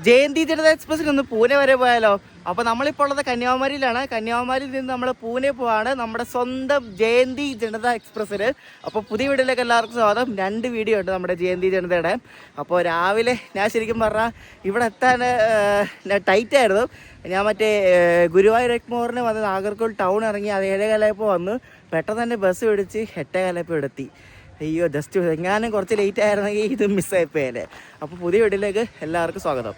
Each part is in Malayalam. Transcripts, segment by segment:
ജയന്തി ജനത എക്സ്പ്രസ്സിൽ ഒന്ന് പൂനെ വരെ പോയാലോ? അപ്പോൾ നമ്മളിപ്പോൾ ഉള്ളത് കന്യാകുമാരിയിലാണ്. കന്യാകുമാരിയിൽ നിന്ന് നമ്മൾ പൂനെ പോവാണ് നമ്മുടെ സ്വന്തം ജയന്തി ജനത എക്സ്പ്രസ്സിൽ. അപ്പോൾ പുതിയ വീഡിയോയിലേക്ക് എല്ലാവർക്കും സ്വാഗതം. 2 വീഡിയോ ഉണ്ട് നമ്മുടെ ജയന്തി ജനതയുടെ. അപ്പോൾ രാവിലെ ഞാൻ ശരിക്കും പറഞ്ഞാൽ ഇവിടെ എത്താൻ ടൈറ്റായിരുന്നു. ഞാൻ മറ്റേ ഗുരുവായൂർ എക്മോറിന് വന്ന് നാഗർകോവിൽ ടൗൺ ഇറങ്ങി അത് 7:15 വന്ന് പെട്ടെന്ന് തന്നെ ബസ് പിടിച്ച് 8:15 എത്തി. അയ്യോ, ജസ്റ്റ് എങ്ങാനും കുറച്ച് ലേറ്റ് ആയിരുന്നെങ്കിൽ ഇത് മിസ്സായിപ്പോയല്ലേ. അപ്പോൾ പുതിയ വീഡിയോയിലേക്ക് എല്ലാവർക്കും സ്വാഗതം.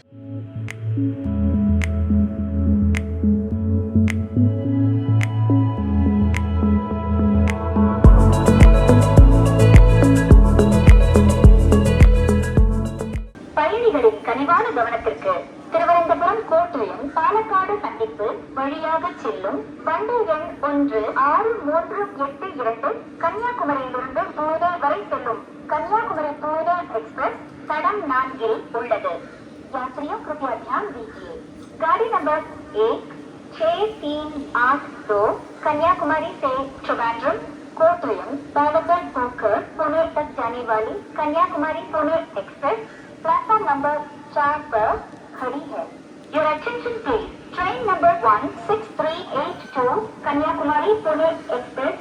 பயணிகளின் கனிவான கவனத்திற்கு திருவனந்தபுரம் கோட்டயம் பாலக்காடு சந்திப்பு வழியாக செல்லும் வண்டி எண் 16382 கன்னியாகுமரியிலிருந்து பூனே வரை செல்லும் கன்னியாகுமரி பூனே एक्सप्रेस तड़म 4 உள்ளது. यात्रियों कृपया ध्यान दीजिए. गाड़ी नंबर 16382 कन्याकुमारी से ट्रिवेंड्रम कोटयम बालाघाट होकर पुणे तक जाने वाली Kanyakumari Pune express platform number 4 पर खड़ी है. Your attention please. Train number 16382 Kanyakumari Pune Express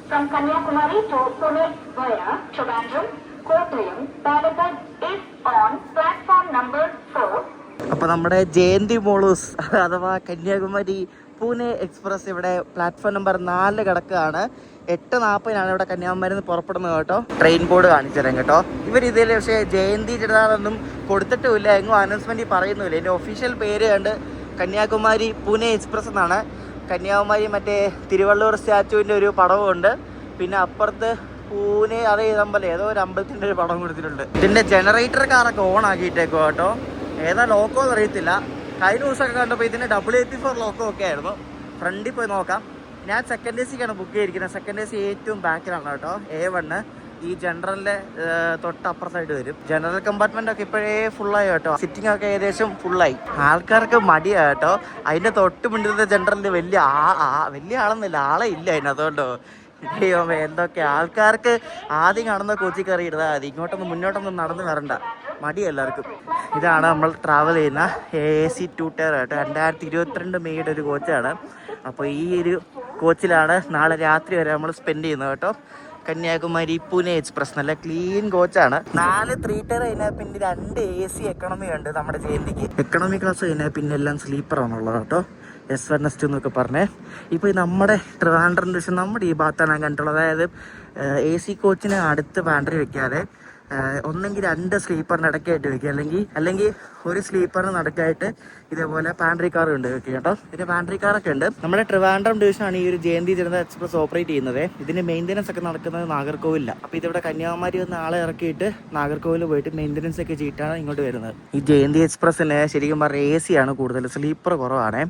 from Kanyakumari to Pune via Trivandrum, Kottayam, Balaghat is on platform number 4. അപ്പോൾ നമ്മുടെ ജയന്തി മോളൂസ് അഥവാ കന്യാകുമാരി പൂനെ എക്സ്പ്രസ് ഇവിടെ പ്ലാറ്റ്ഫോം നമ്പർ 4 കിടക്കുകയാണ്. 8:40 ഇവിടെ കന്യാകുമാരിയിൽ നിന്ന് പുറപ്പെടുന്നത് കേട്ടോ. ട്രെയിൻ ബോർഡ് കാണിച്ചുതരാം കേട്ടോ. ഇവർ ഇതിൽ പക്ഷേ ജയന്തി ജനതാന്നൊന്നും കൊടുത്തിട്ടുമില്ല, എങ്ങും അനൗൺസ്മെൻറ്റ് പറയുന്നുമില്ല. എൻ്റെ ഒഫീഷ്യൽ പേര് കണ്ട് കന്യാകുമാരി പൂനെ എക്സ്പ്രസ് എന്നാണ്. കന്യാകുമാരി മറ്റേ തിരുവള്ളൂർ സ്റ്റാച്ചുവിൻ്റെ ഒരു പടവുമുണ്ട്. പിന്നെ അപ്പുറത്ത് പൂനെ അതേ അമ്പലം ഏതോ ഒരു അമ്പലത്തിൻ്റെ ഒരു പടം കൊടുത്തിട്ടുണ്ട്. ഇതിൻ്റെ ജനറേറ്റർ കാറൊക്കെ ഓൺ ആക്കിയിട്ടേക്കോ കേട്ടോ. ഏതാ ലോക്കോ എന്ന് അറിയത്തില്ല. കഴിഞ്ഞ ദിവസമൊക്കെ കണ്ടപ്പോൾ ഇതിൻ്റെ WAP4 ലോക്കോ ഒക്കെ ആയിരുന്നു. ഫ്രണ്ടിൽ പോയി നോക്കാം. ഞാൻ സെക്കൻഡ് AC ക്കാണ് ബുക്ക് ചെയ്തിരിക്കുന്നത്. സെക്കൻഡ് AC ഏറ്റവും ബാക്കിലാണ് കേട്ടോ. A1 ഈ ജനറലിൻ്റെ തൊട്ടപ്പുറ സൈഡ് വരും. ജനറൽ കമ്പാർട്ട്മെൻ്റ് ഒക്കെ ഇപ്പോഴേ ഫുള്ളായി കേട്ടോ. സിറ്റിംഗ് ഒക്കെ ഏകദേശം ഫുള്ളായി. ആൾക്കാർക്ക് മടിയാണ് കേട്ടോ. അതിൻ്റെ തൊട്ട് മുന്നിലത്തെ ജനറലിൽ വലിയ ആളൊന്നുമില്ല, ആളെ ഇല്ല അതിനകത്തോണ്ടോ. ദൈവമേ, എന്തൊക്കെ ആൾക്കാർക്ക് ആദ്യം കാണുന്ന കോച്ചി കയറി ഇടുന്നത് മതി. മുന്നോട്ടൊന്നും നടന്ന് വരണ്ട, മടി എല്ലാവർക്കും. ഇതാണ് നമ്മൾ ട്രാവൽ ചെയ്യുന്ന AC 2 ടയർ കേട്ടോ. 2022 മെയ്യുടെ ഒരു കോച്ചാണ്. അപ്പോൾ ഈ ഒരു കോച്ചിലാണ് നാളെ രാത്രി വരെ നമ്മൾ സ്പെൻഡ് ചെയ്യുന്നത് കേട്ടോ. കന്യാകുമാരി പൂനെ എക്സ്പ്രസ് നല്ല ക്ലീൻ കോച്ചാണ്. 4 3 ടയർ കഴിഞ്ഞാൽ പിന്നെ 2 AC എക്കണോമി ഉണ്ട് നമ്മുടെ ജയന്തിക്ക്. എക്കണോമി ക്ലാസ് കഴിഞ്ഞാൽ പിന്നെ എല്ലാം സ്ലീപ്പറാണുള്ളത് കേട്ടോ. S1 S2 എന്നൊക്കെ പറഞ്ഞേ. ഇപ്പോൾ നമ്മുടെ ട്രിവാൻഡ്രം ഡിവിഷൻ നമ്മുടെ ഈ ഭാഗത്താണ് ഞാൻ കണ്ടുള്ളത്. അതായത് AC കോച്ചിന് അടുത്ത് പാൻട്രി വെക്കാതെ ഒന്നെങ്കിൽ 2 സ്ലീപ്പറിന് ഇടയ്ക്കായിട്ട് വെക്കുക, അല്ലെങ്കിൽ ഒരു സ്ലീപ്പറിന് നടക്കായിട്ട് ഇതേപോലെ പാൻട്രി കാർ ഉണ്ട് വെക്കുക കേട്ടോ. പിന്നെ പാൻട്രി കാറൊക്കെ ഉണ്ട്. നമ്മുടെ ട്രിവാൻഡ്രം ഡിവിഷനാണ് ഈ ഒരു ജയന്തി ജനത എക്സ്പ്രസ് ഓപ്പറേറ്റ് ചെയ്യുന്നത്. ഇതിന്റെ മെയിൻ്റനൻസ് ഒക്കെ നടക്കുന്നത് നാഗർകോവിലാണ്. അപ്പോൾ ഇതിവിടെ കന്യാകുമാരി വന്ന് ആളെ ഇറക്കിയിട്ട് നാഗർകോവിൽ പോയിട്ട് മെയിൻ്റനൻസ് ഒക്കെ ചെയ്തിട്ടാണ് ഇങ്ങോട്ട് വരുന്നത്. ഈ ജയന്തി എക്സ്പ്രസ്സിന് ശരിക്കും പറഞ്ഞാൽ AC ആണ് കൂടുതൽ, സ്ലീപ്പർ കുറവാണ്.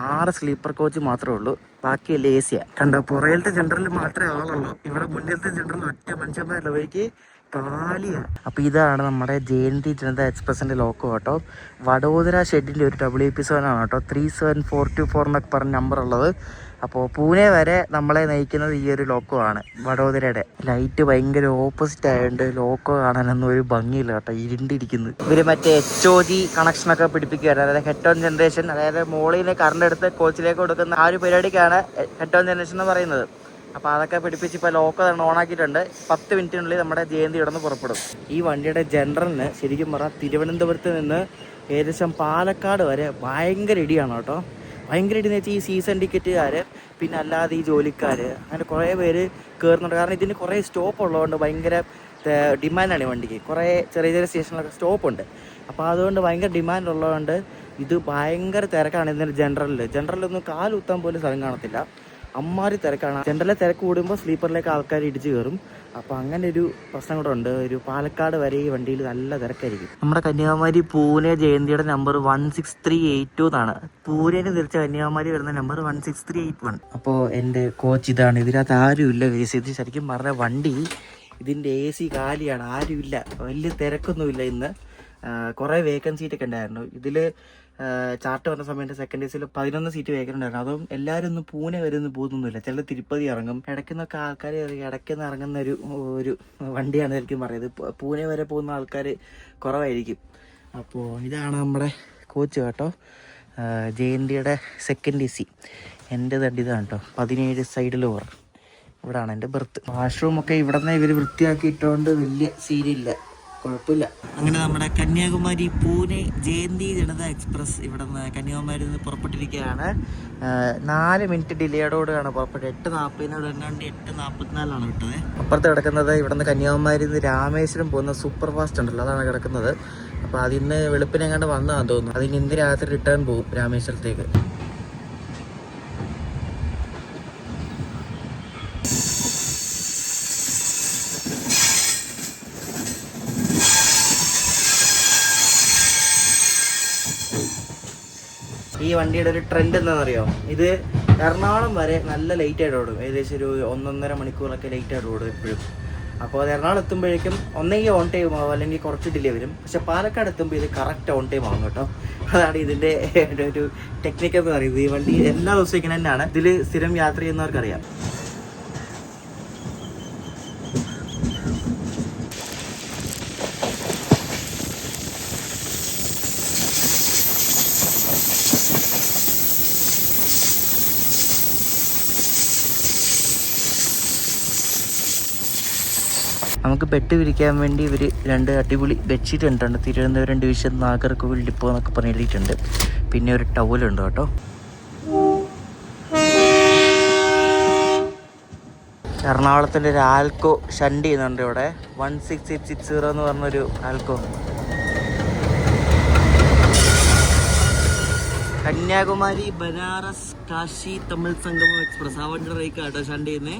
6 സ്ലീപ്പർ കോച്ച് മാത്രമേ ഉള്ളൂ, ബാക്കിയെല്ലാം AC ആണ്. കണ്ടോ, പുറയിലത്തെ ജനറലിൽ മാത്രമേ ആളുള്ളൂ. ഇവിടെ മുന്നിലത്തെ ജനറൽ ഒറ്റ മനുഷ്യന്മാരുള്ള വഴിക്ക് കാലിയാണ്. അപ്പോൾ ഇതാണ് നമ്മുടെ ജയന്തി ജനത എക്സ്പ്രസിൻ്റെ ലോക്കോ കേട്ടോ. വഡോദര ഷെഡിൻ്റെ ഒരു WAP7 ആണ് കേട്ടോ. 37424 എന്നൊക്കെ പറഞ്ഞ നമ്പർ ഉള്ളത്. അപ്പോൾ പൂനെ വരെ നമ്മളെ നയിക്കുന്നത് ഈ ഒരു ലോക്കോ ആണ്, വഡോദരയുടെ. ലൈറ്റ് ഭയങ്കര ഓപ്പോസിറ്റ് ആയതുകൊണ്ട് ലോക്കോ കാണാനൊന്നും ഒരു ഭംഗിയില്ല കേട്ടോ, ഇരുണ്ടിരിക്കുന്നു. ഇവർ മറ്റേ HOG കണക്ഷനൊക്കെ പിടിപ്പിക്കുകയാണ്. അതായത് ഹെഡ് ഓൺ ജനറേഷൻ, അതായത് മോളിൽ കറണ്ട് എടുത്ത് കോച്ചിലേക്ക് കൊടുക്കുന്ന ആ ഒരു പരിപാടിക്കാണ് ഹെഡ് ഓൺ ജനറേഷൻ എന്ന് പറയുന്നത്. അപ്പോൾ അതൊക്കെ പിടിപ്പിച്ച് ഇപ്പോൾ ലോക്കോ തന്നെ ഓണാക്കിയിട്ടുണ്ട്. 10 മിനിറ്റിനുള്ളിൽ നമ്മുടെ ജയന്തി ഇവിടെ നിന്ന് പുറപ്പെടും. ഈ വണ്ടിയുടെ ജനറലിന് ശരിക്കും പറഞ്ഞാൽ തിരുവനന്തപുരത്ത് നിന്ന് ഏകദേശം പാലക്കാട് വരെ ഭയങ്കര ഇടിയാണ് കേട്ടോ. ഭയങ്കര ഇടിയെന്ന് വെച്ചാൽ ഈ സീസൺ ടിക്കറ്റുകാർ, പിന്നെ അല്ലാതെ ഈ ജോലിക്കാർ, അങ്ങനെ കുറേ പേര് കയറുന്നുണ്ട്. കാരണം ഇതിന് കുറേ സ്റ്റോപ്പ് ഉള്ളതുകൊണ്ട് ഭയങ്കര ഡിമാൻഡാണ് ഈ വണ്ടിക്ക്. കുറേ ചെറിയ ചെറിയ സ്റ്റേഷനിലൊക്കെ സ്റ്റോപ്പുണ്ട്. അപ്പോൾ അതുകൊണ്ട് ഭയങ്കര ഡിമാൻഡ് ഉള്ളതുകൊണ്ട് ഇത് ഭയങ്കര തിരക്കാണ്. ഇതിൻ്റെ ജനറലൊന്നും കാലുത്താൻ പോലും സ്ഥലം കാണത്തില്ല, അമ്മാരി തിരക്കാണ്. ജനറലിലെ തിരക്ക് കൂടുമ്പോൾ സ്ലീപ്പറിലേക്ക് ആൾക്കാർ ഇടിച്ച് കയറും. അപ്പോൾ അങ്ങനെ ഒരു പ്രശ്നം കൂടെ ഉണ്ട്. ഒരു പാലക്കാട് വരെ ഈ വണ്ടിയിൽ നല്ല തിരക്കായിരിക്കും. നമ്മുടെ കന്യാകുമാരി പൂനെ ജയന്തിയുടെ നമ്പർ 16382 എന്നാണ്. പൂനെന് തിരിച്ച കന്യാകുമാരി വരുന്ന നമ്പർ 16381. അപ്പോൾ എൻ്റെ കോച്ച് ഇതാണ്. ഇതിനകത്ത് ആരുമില്ല. ഇത് ശരിക്കും പറഞ്ഞ വണ്ടി ഇതിൻ്റെ AC കാലിയാണ്, ആരുമില്ല, വലിയ തിരക്കൊന്നുമില്ല ഇന്ന്. കുറേ വേക്കൻസി സീറ്റൊക്കെ ഉണ്ടായിരുന്നു. ഇതിൽ ചാർട്ട് പറഞ്ഞ സമയത്ത് സെക്കൻഡ് AC 11 സീറ്റ് വേക്കൻ്റ് ഉണ്ടായിരുന്നു. അതും എല്ലാവരും ഒന്നും പൂനെ വരെ ഒന്നും പോകുന്നൊന്നുമില്ല. ചില തിരുപ്പതി ഇറങ്ങും, ഇടയ്ക്കുന്നൊക്കെ ആൾക്കാർ ഇടയ്ക്കുന്ന ഇറങ്ങുന്ന ഒരു വണ്ടിയാണ് ശരിക്കും പറയുന്നത്. പൂനെ വരെ പോകുന്ന ആൾക്കാർ കുറവായിരിക്കും. അപ്പോൾ ഇതാണ് നമ്മുടെ കോച്ച് കേട്ടോ. ജയന്തിയുടെ സെക്കൻഡ് AC. എൻ്റെ തട്ടി ഇതാണ് കേട്ടോ, 17 സൈഡിൽ ഓവർ. ഇവിടാണ് എൻ്റെ ബർത്ത്. വാഷ്റൂമൊക്കെ ഇവിടെ നിന്ന് ഇവർ വൃത്തിയാക്കിയിട്ടുകൊണ്ട് വലിയ സീനില്ല, കുഴപ്പമില്ല. അങ്ങനെ നമ്മുടെ കന്യാകുമാരി പൂനെ ജയന്തി ജനത എക്സ്പ്രസ് ഇവിടെ നിന്ന് കന്യാകുമാരിയിൽ നിന്ന് പുറപ്പെട്ടിരിക്കുകയാണ്. 4 മിനിറ്റ് ഡിലേയോടുകൂടിയാണ് പുറപ്പെട്ടത്. 8:40 എങ്ങാണ്ട് 8:44 വിട്ടത്. അപ്പുറത്ത് കിടക്കുന്നത് ഇവിടെ നിന്ന് കന്യാകുമാരിയിൽ നിന്ന് രാമേശ്വരം പോകുന്ന സൂപ്പർ ഫാസ്റ്റ് ഉണ്ടല്ലോ, അതാണ് കിടക്കുന്നത്. അപ്പോൾ അതിന്ന് വെളുപ്പിനെങ്ങാണ്ട് വന്നതാണെന്ന് തോന്നുന്നു. അതിന് ഇന്ന് രാത്രി റിട്ടേൺ പോകും രാമേശ്വരത്തേക്ക്. ഈ വണ്ടിയുടെ ഒരു ട്രെൻഡ് എന്താണെന്നറിയോ? ഇത് എറണാകുളം വരെ നല്ല ലേറ്റായിട്ട് ഓടും. ഏകദേശം ഒരു 1.5 മണിക്കൂറൊക്കെ ലേറ്റായിട്ട് ഓടും എപ്പോഴും. അപ്പോൾ അത് എറണാകുളം എത്തുമ്പോഴേക്കും ഒന്നെങ്കിൽ ഓൺ ടൈം ആവും, അല്ലെങ്കിൽ കുറച്ച് ഡിലേ വരും. പക്ഷെ പാലക്കാട് എത്തുമ്പോൾ ഇത് കറക്റ്റ് ഓൺ ടൈം ആവും കേട്ടോ. അതാണ് ഇതിൻ്റെ ഒരു ടെക്നിക്ക് എന്ന് പറയുന്നത്. ഈ വണ്ടി എല്ലാ ദിവസവും ഇങ്ങനെ തന്നെയാണ്. ഇതിൽ സ്ഥിരം യാത്ര ചെയ്യുന്നവർക്കറിയാം. നമുക്ക് ബെഡ് വിരിക്കാൻ വേണ്ടി ഇവർ 2 അടിപൊളി ബെഡ്ഷീറ്റ് കണ്ടിട്ടുണ്ട്. തിരുവനന്തപുരം ഡിവിഷൻ നാഗർകോവിൽ ഡിപ്പോ എന്നൊക്കെ പറഞ്ഞ് എഴുതിയിട്ടുണ്ട്. പിന്നെ ഒരു ടവലുണ്ട് കേട്ടോ. എറണാകുളത്തിൻ്റെ ഒരു ആൽക്കോ ഷണ്ട് ചെയ്യുന്നുണ്ട് ഇവിടെ. 16860 എന്ന് പറഞ്ഞൊരു ആൽക്കോ. കന്യാകുമാരി ബനാറസ് കാശി തമിഴ് സംഗമം എക്സ്പ്രസ്. ആ വണ്ടിയുടെ റേക്ക് കേട്ടോ ഷണ്ട് ചെയ്യുന്നത്.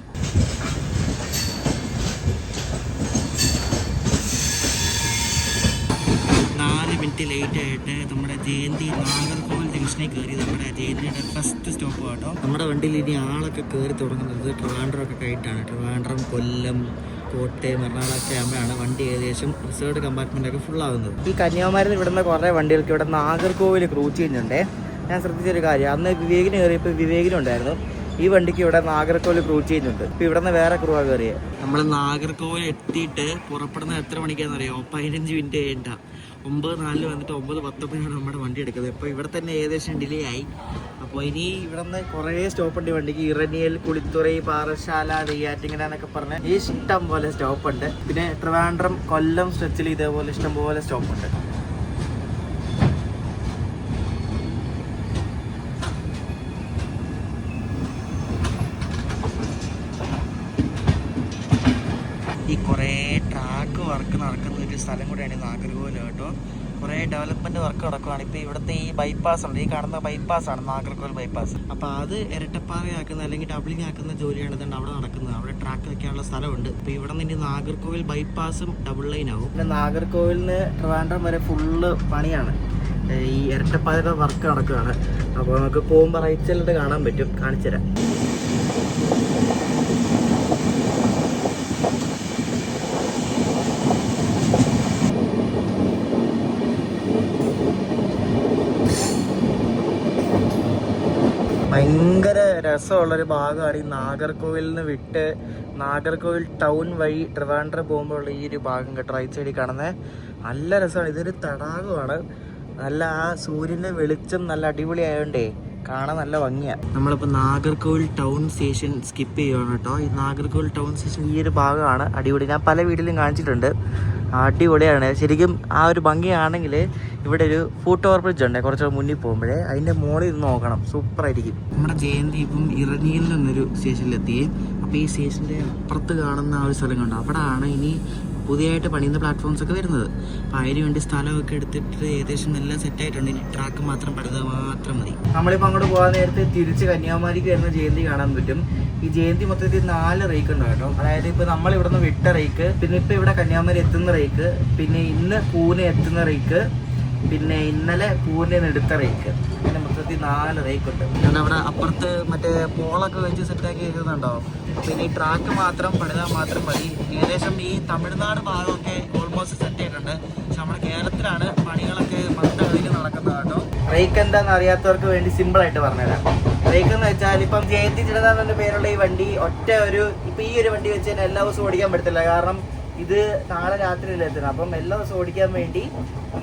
മിനിറ്റ് ലേറ്റ് ആയിട്ട് നമ്മുടെ ജയന്തി നാഗർകോവിൽ ജംഗ്ഷനിൽ കയറി. നമ്മുടെ ജയന്തിയുടെ ഫസ്റ്റ് സ്റ്റോപ്പ് കേട്ടോ. നമ്മുടെ വണ്ടിയിൽ ഇനി ആളൊക്കെ കയറി തുടങ്ങുന്നത് ട്രിവാൻഡ്രം ഒക്കെ ആയിട്ടാണ്. ട്രിവാൻഡ്രം, കൊല്ലം, കോട്ടയം, എറണാകുളമൊക്കെ ആകുമ്പോഴാണ് വണ്ടി ഏകദേശം റിസർവ്ഡ് കമ്പാർട്ട്മെൻ്റ് ഒക്കെ ഫുൾ ആകുന്നത്. ഈ കന്യാകുമാരിയിൽ ഇവിടുന്ന് കുറേ വണ്ടികൾക്ക് ഇവിടെ നാഗർകോവിൽ ക്രൂസ് ചെയ്യുന്നുണ്ടേ. ഞാൻ ശ്രദ്ധിച്ചൊരു കാര്യം, അന്ന് വിവേകിന് കയറിയപ്പോൾ വിവേകിനുണ്ടായിരുന്നു. ഈ വണ്ടിക്ക് ഇവിടെ നാഗർകോവിൽ ക്രൂസ് ചെയ്യുന്നുണ്ട്. ഇപ്പോൾ ഇവിടെ നിന്ന് വേറെ ക്രൂവാ കയറിയത്. നമ്മൾ നാഗർകോവിൽ എത്തിയിട്ട് പുറപ്പെടുന്നത് എത്ര മണിക്കാണെന്നറിയോ? 15 മിനിറ്റ് കഴിഞ്ഞിട്ടാ. 9:04 വന്നിട്ട് 9:19 നമ്മുടെ വണ്ടി എടുക്കുന്നത്. ഇപ്പോൾ ഇവിടെ തന്നെ ഏകദേശം ഡിലേ ആയി. അപ്പോൾ ഇനി ഇവിടെ നിന്ന് കുറേ സ്റ്റോപ്പ് ഉണ്ട് വണ്ടിക്ക്. ഇറനിയൽ, കുളിത്തുറൈ, പാറശാല, നെയ്യാറ്റിങ്ങര എന്നൊക്കെ പറഞ്ഞ് ഇഷ്ടം പോലെ സ്റ്റോപ്പ് ഉണ്ട്. പിന്നെ ട്രിവാൻഡ്രം, കൊല്ലം സ്ട്രെച്ചിൽ ഇതേപോലെ ഇഷ്ടം പോലെ സ്റ്റോപ്പ് ഉണ്ട്. ഈ കുറേ ട്രാക്ക് വർക്ക് നടക്കുന്ന ഒരു സ്ഥലം കൂടെയാണ് നാഗർകോവിൽ കേട്ടോ. കുറേ ഡെവലപ്മെൻറ്റ് വർക്ക് നടക്കുകയാണ്. ഇപ്പോൾ ഇവിടുത്തെ ഈ ബൈപ്പാസ് ഉണ്ട്, ഈ കാണുന്ന ബൈപ്പാസാണ് നാഗർകോവിൽ ബൈപ്പാസ്. അപ്പോൾ അത് ഇരട്ടപ്പാതയാക്കുന്ന അല്ലെങ്കിൽ ഡബിളിങ് ആക്കുന്ന ജോലിയാണ് ഇതുണ്ട് അവിടെ നടക്കുന്നത്. അവിടെ ട്രാക്ക് വെക്കാനുള്ള സ്ഥലമുണ്ട്. അപ്പോൾ ഇവിടെ നിന്ന് ഇനി നാഗർകോവിൽ ബൈപ്പാസും ഡബിൾ ലൈൻ ആവും. പിന്നെ നാഗർകോവിൽ നിന്ന് ട്രിവാൻഡ്രം വരെ ഫുള്ള് പണിയാണ്. ഈ ഇരട്ടപ്പാതയുടെ വർക്ക് നടക്കുകയാണ്. അപ്പോൾ നമുക്ക് പോകുമ്പോൾ റൈറ്റ് സൈഡിലോട്ട് കാണാൻ പറ്റും. കാണിച്ചു തരാം. ഭയങ്കര രസമുള്ളൊരു ഭാഗമാണ് ഈ നാഗർകോവിൽ നിന്ന് വിട്ട് നാഗർകോവിൽ ടൗൺ വഴി ട്രിവാൻഡ്രം പോകുമ്പോഴുള്ള ഈ ഒരു ഭാഗം കേട്ടോ. റൈറ്റ് സൈഡിൽ കാണുന്നത് നല്ല രസമാണ്. ഇതൊരു തടാകമാണ്. നല്ല ആ സൂര്യൻ്റെ വെളിച്ചം നല്ല അടിപൊളി ആയതുകൊണ്ടേ കാണാൻ നല്ല ഭംഗിയാണ്. നമ്മളിപ്പോൾ നാഗർകോവിൽ ടൗൺ സ്റ്റേഷൻ സ്കിപ്പ് ചെയ്യുകയാണ് കേട്ടോ. ഈ നാഗർകോവിൽ ടൗൺ സ്റ്റേഷൻ ഈ ഒരു ഭാഗമാണ് അടിപൊളി. ഞാൻ പല വീട്ടിലും കാണിച്ചിട്ടുണ്ട്. അടിപൊളിയാണ് ശരിക്കും. ആ ഒരു ഭംഗിയാണെങ്കിൽ ഇവിടെ ഒരു ഫുട് ഓവർ ബ്രിഡ്ജ് ഉണ്ട് കുറച്ച് മുന്നിൽ പോകുമ്പോഴേ, അതിൻ്റെ മുകളിൽ നിന്ന് നോക്കണം, സൂപ്പറായിരിക്കും. നമ്മുടെ ജയന്തി ഇപ്പം ഇറനിയിൽ നിന്നൊരു സ്റ്റേഷനിലെത്തി. അപ്പോൾ ഈ സ്റ്റേഷൻ്റെ അപ്പുറത്ത് കാണുന്ന ആ ഒരു സ്ഥലം കണ്ടോ, അവിടെയാണ് ഇനി പുതിയതായിട്ട് പണിയുന്ന പ്ലാറ്റ്ഫോംസ് ഒക്കെ വരുന്നത്. അപ്പോൾ അതിന് വേണ്ടി സ്ഥലമൊക്കെ എടുത്തിട്ട് ഏകദേശം എല്ലാം സെറ്റായിട്ടുണ്ട്. ഇനി ട്രാക്ക് മാത്രം പണിതാൽ മാത്രം മതി. നമ്മളിപ്പോൾ അങ്ങോട്ട് പോകാൻ നേരത്തെ തിരിച്ച് കന്യാകുമാരിക്ക് വരുന്ന ജയന്തി കാണാൻ പറ്റും. ഈ ജയന്തി മൊത്തത്തിൽ 4 റേക്ക് ഉണ്ട് കേട്ടോ. അതായത് ഇപ്പോൾ നമ്മൾ ഇവിടെ നിന്ന് വിട്ട റേക്ക്, പിന്നെ ഇപ്പോൾ ഇവിടെ കന്യാകുമാരി എത്തുന്ന റേക്ക്, പിന്നെ ഇന്ന് പൂനെ എത്തുന്ന റേക്ക്, പിന്നെ ഇന്നലെ പൂനെ എടുത്ത റേക്ക്. അങ്ങനെ മൊത്തത്തിൽ 4 റേക്ക് ഉണ്ട്. കാരണം അവിടെ അപ്പുറത്ത് മറ്റേ പോളൊക്കെ വെച്ച് സെറ്റാക്കി വെക്കുന്നുണ്ടാവും. പിന്നെ ഈ ട്രാക്ക് മാത്രം പണിതാൽ മാത്രം മതി. ഏകദേശം ഈ തമിഴ്നാട് ഭാഗമൊക്കെ ഓൾമോസ്റ്റ് സെറ്റ് ചെയ്തിട്ടുണ്ട്. പക്ഷെ നമ്മുടെ കേരളത്തിലാണ് പണികളൊക്കെ മൊത്തത്തിൽ നടക്കുന്നത് കേട്ടോ. റേക്ക് എന്താണെന്ന് അറിയാത്തവർക്ക് വേണ്ടി സിമ്പിളായിട്ട് പറഞ്ഞുതരാം. റേക്ക് എന്ന് വെച്ചാൽ ഇപ്പം ജയന്തി ജനത എന്ന പേരുള്ള ഈ വണ്ടി ഇപ്പം ഈ ഒരു വണ്ടി വെച്ച് തന്നെ എല്ലാ ദിവസവും ഓടിക്കാൻ പറ്റത്തില്ല. കാരണം ഇത് നാളെ രാത്രിയിൽ എത്തണം. അപ്പം എല്ലാ ദിവസവും ഓടിക്കാൻ വേണ്ടി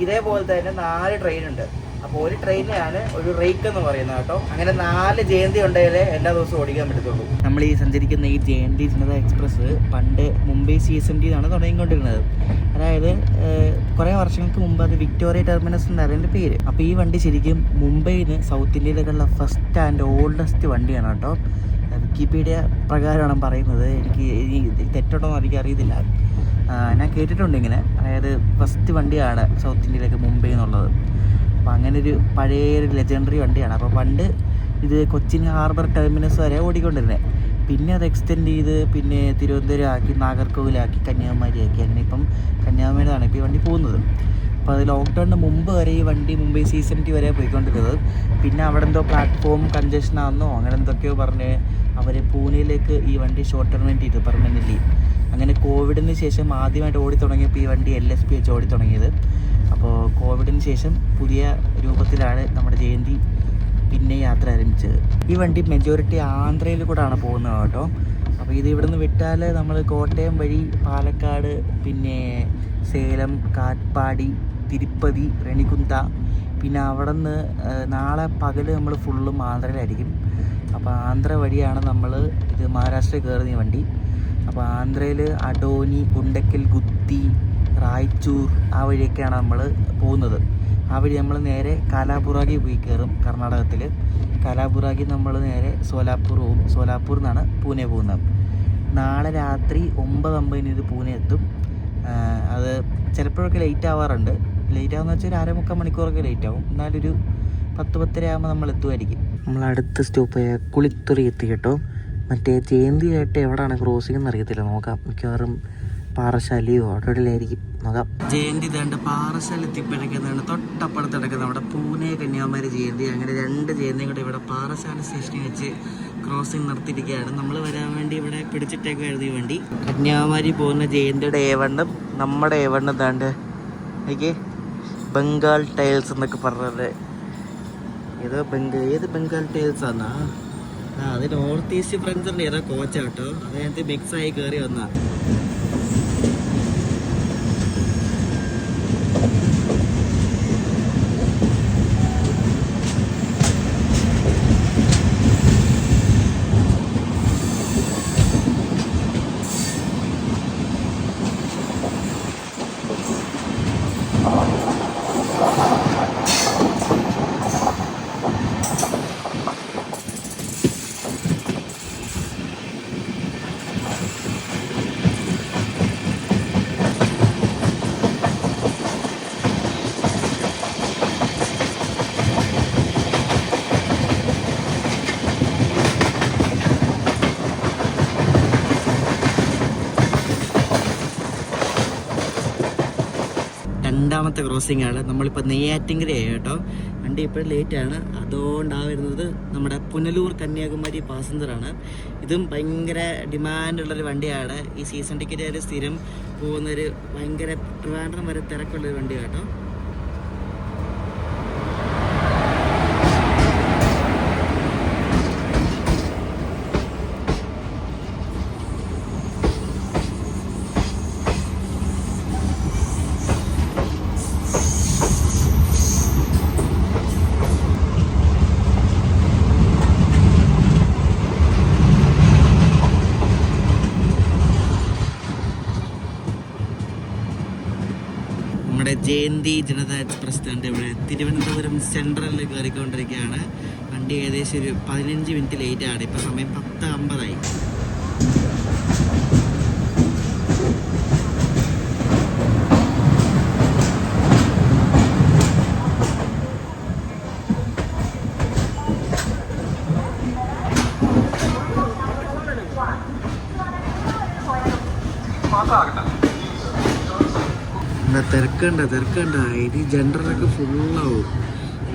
ഇതേപോലെ തന്നെ 4 ട്രെയിൻ ഉണ്ട്. അപ്പോൾ ഒരു ട്രെയിനിലാണ് ഒരു റേക്ക് എന്ന് പറയുന്നത് കേട്ടോ. അങ്ങനെ 4 ജയന്തി ഉണ്ടെങ്കിലേ എല്ലാ ദിവസവും ഓടിക്കാൻ പറ്റത്തുള്ളൂ. നമ്മൾ ഈ സഞ്ചരിക്കുന്ന ഈ ജയന്തി ജനത എക്സ്പ്രസ് പണ്ട് മുംബൈ CSMT എന്നാണ് തുടങ്ങിക്കൊണ്ടിരുന്നത്. അതായത് കുറേ വർഷങ്ങൾക്ക് മുമ്പ് അത് വിക്ടോറിയ ടെർമിനസ് എന്നായിരുന്നു അതിൻ്റെ പേര്. അപ്പോൾ ഈ വണ്ടി ശരിക്കും മുംബൈയിൽ നിന്ന് സൗത്ത് ഇന്ത്യയിലേക്കുള്ള ഫസ്റ്റ് ആൻഡ് ഓൾഡസ്റ്റ് വണ്ടിയാണ് കേട്ടോ. വിക്കിപീഡിയ പ്രകാരമാണ് പറയുന്നത്. എനിക്ക് തെറ്റോട്ടോ എന്ന് എനിക്ക് അറിയത്തില്ല. ഞാൻ കേട്ടിട്ടുണ്ട് ഇങ്ങനെ, അതായത് ഫസ്റ്റ് വണ്ടിയാണ് സൗത്ത് ഇന്ത്യയിലേക്ക് മുംബൈ എന്നുള്ളത്. അപ്പോൾ അങ്ങനെ ഒരു പഴയൊരു ലെജൻഡറി വണ്ടിയാണ്. അപ്പോൾ പണ്ട് ഇത് കൊച്ചിൻ ഹാർബർ ടെർമിനസ് വരെ ഓടിക്കൊണ്ടിരുന്നത്. പിന്നെ അത് എക്സ്റ്റെൻഡ് ചെയ്ത് പിന്നെ തിരുവനന്തപുരം ആക്കി, നാഗർകോവിലാക്കി, കന്യാകുമാരി ആക്കി. അങ്ങനെ ഇപ്പം കന്യാകുമാരിയാണ് ഇപ്പോൾ ഈ വണ്ടി പോകുന്നത്. അപ്പോൾ അത് ലോക്ക്ഡൗണിന് മുമ്പ് വരെ ഈ വണ്ടി മുംബൈ CSMT വരെ പോയിക്കൊണ്ടിരുന്നത്. പിന്നെ അവിടെ എന്തോ പ്ലാറ്റ്ഫോം കൺജഷൻ ആണെന്നോ അങ്ങനെ എന്തൊക്കെയോ പറഞ്ഞ് അവർ പൂനെയിലേക്ക് ഈ വണ്ടി ഷോർട്ട് ടെർമിനേറ്റ് ചെയ്തു പെർമനൻ്റ്ലി. അങ്ങനെ കോവിഡിന് ശേഷം ആദ്യമായിട്ട് ഓടി തുടങ്ങിയപ്പോൾ ഈ വണ്ടി LSP വെച്ച് ഓടി തുടങ്ങിയത്. അപ്പോൾ കോവിഡിന് ശേഷം പുതിയ രൂപത്തിലാണ് നമ്മുടെ ജയന്തി പിന്നെ യാത്ര ആരംഭിച്ചത്. ഈ വണ്ടി മെജോറിറ്റി ആന്ധ്രയിൽ കൂടെയാണ് പോകുന്നത് കേട്ടോ. അപ്പോൾ ഇത് ഇവിടെ നിന്ന് വിട്ടാൽ നമ്മൾ കോട്ടയം വഴി പാലക്കാട്, പിന്നെ സേലം, കാറ്റ്പാടി, തിരുപ്പതി, റെണികുന്ത, പിന്നെ അവിടെ നിന്ന് നാളെ പകൽ നമ്മൾ ഫുള്ളും ആന്ധ്രയിലായിരിക്കും. അപ്പോൾ ആന്ധ്ര വഴിയാണ് നമ്മൾ ഇത് മഹാരാഷ്ട്രയിൽ കയറുന്ന ഈ വണ്ടി. അപ്പോൾ ആന്ധ്രയിൽ അഡോനി, ഗുണ്ടക്കൽ, ഗുത്തി, റായ്ചൂർ ആ വഴിയൊക്കെയാണ് നമ്മൾ പോകുന്നത്. ആ വഴി നമ്മൾ നേരെ കാലാബുറാഗി പോയി കയറും കർണാടകത്തിൽ. കാലാബുറാഗി നമ്മൾ നേരെ സോലാപ്പൂർ പോകും. സോലാപ്പൂർ നിന്നാണ് പൂനെ പോകുന്നത്. നാളെ രാത്രി 9:50 ഇത് പൂനെ എത്തും. അത് ചിലപ്പോഴൊക്കെ ലേറ്റ് ആവാറുണ്ട്. ലേറ്റ് ആവുന്ന വെച്ചാൽ ഒരു 1/4 മണിക്കൂറൊക്കെ ലേറ്റ് ആവും. എന്നാലൊരു 10-10:30 ആകുമ്പോൾ നമ്മൾ എത്തുമായിരിക്കും. നമ്മൾ അടുത്ത സ്റ്റോപ്പായ കുളിത്തുറി എത്തി കേട്ടോ. മറ്റേ ജയന്തിയായിട്ട് എവിടെയാണ് ക്രോസിംഗ് എന്ന് അറിയത്തില്ല, നോക്കാം. മിക്കവാറും പാറശാലയോ അവിടെയായിരിക്കും, നോക്കാം. ജയന്തി തേണ്ട പാറശാല എത്തിപ്പോഴേക്കാണ് തൊട്ടപ്പുറത്ത് കിടക്കുന്നത് നമ്മുടെ പൂനെ കന്യാകുമാരി ജയന്തി. അങ്ങനെ 2 ജയന്തിയും കൂടെ ഇവിടെ പാറശാല സ്റ്റേഷനിൽ വെച്ച് ക്രോസിംഗ് നടത്തിയിരിക്കുകയാണ്. നമ്മൾ വരാൻ വേണ്ടി ഇവിടെ പിടിച്ചിട്ടേക്കായിരുന്നു ഈ വണ്ടി. കന്യാകുമാരി പോകുന്ന ജയന്തിയുടെ A1 നമ്മുടെ A1 താണ്ട് എനിക്ക് ബംഗാൾ ടൈൽസ് എന്നൊക്കെ പറഞ്ഞത്. ഏത് ബംഗാൾ ടൈൽസ് ആണെന്നാ? അത് നോർത്ത് ഈസ്റ്റ് ഫ്രണ്ട്സിൻ്റെ ഏതാ കോച്ചാട്ടോ. അതിനകത്ത് മിക്സായി കയറി വന്നാ. രണ്ടാമത്തെ ക്രോസിംഗ് ആണ്. നമ്മളിപ്പോൾ നെയ്യാറ്റിങ്കരയായി കേട്ടോ. വണ്ടി ഇപ്പോഴും ലേറ്റാണ്. അതുകൊണ്ടാണ് വരുന്നത് നമ്മുടെ പുനലൂർ കന്യാകുമാരി പാസഞ്ചറാണ്. ഇതും ഭയങ്കര ഡിമാൻഡുള്ളൊരു വണ്ടിയാണ്. ഈ സീസൺ ടിക്കറ്റ് സ്ഥിരം പോകുന്നൊരു ഭയങ്കര ട്രിവാൻഡ്രം വരെ തിരക്കുള്ളൊരു വണ്ടിയാണ് കേട്ടോ. നമ്മുടെ ജയന്തി ജനത എക്സ്പ്രസ് സ്റ്റാൻഡ് ഇവിടെ തിരുവനന്തപുരം സെൻട്രലിൽ കയറിക്കൊണ്ടിരിക്കുകയാണ്. വണ്ടി ഏകദേശം ഒരു 15 മിനിറ്റ് ലേറ്റാണ്. ഇപ്പോൾ സമയം 10:50. തിരക്കണ്ട ഇനി ജനറലൊക്കെ ഫുള്ളാവും.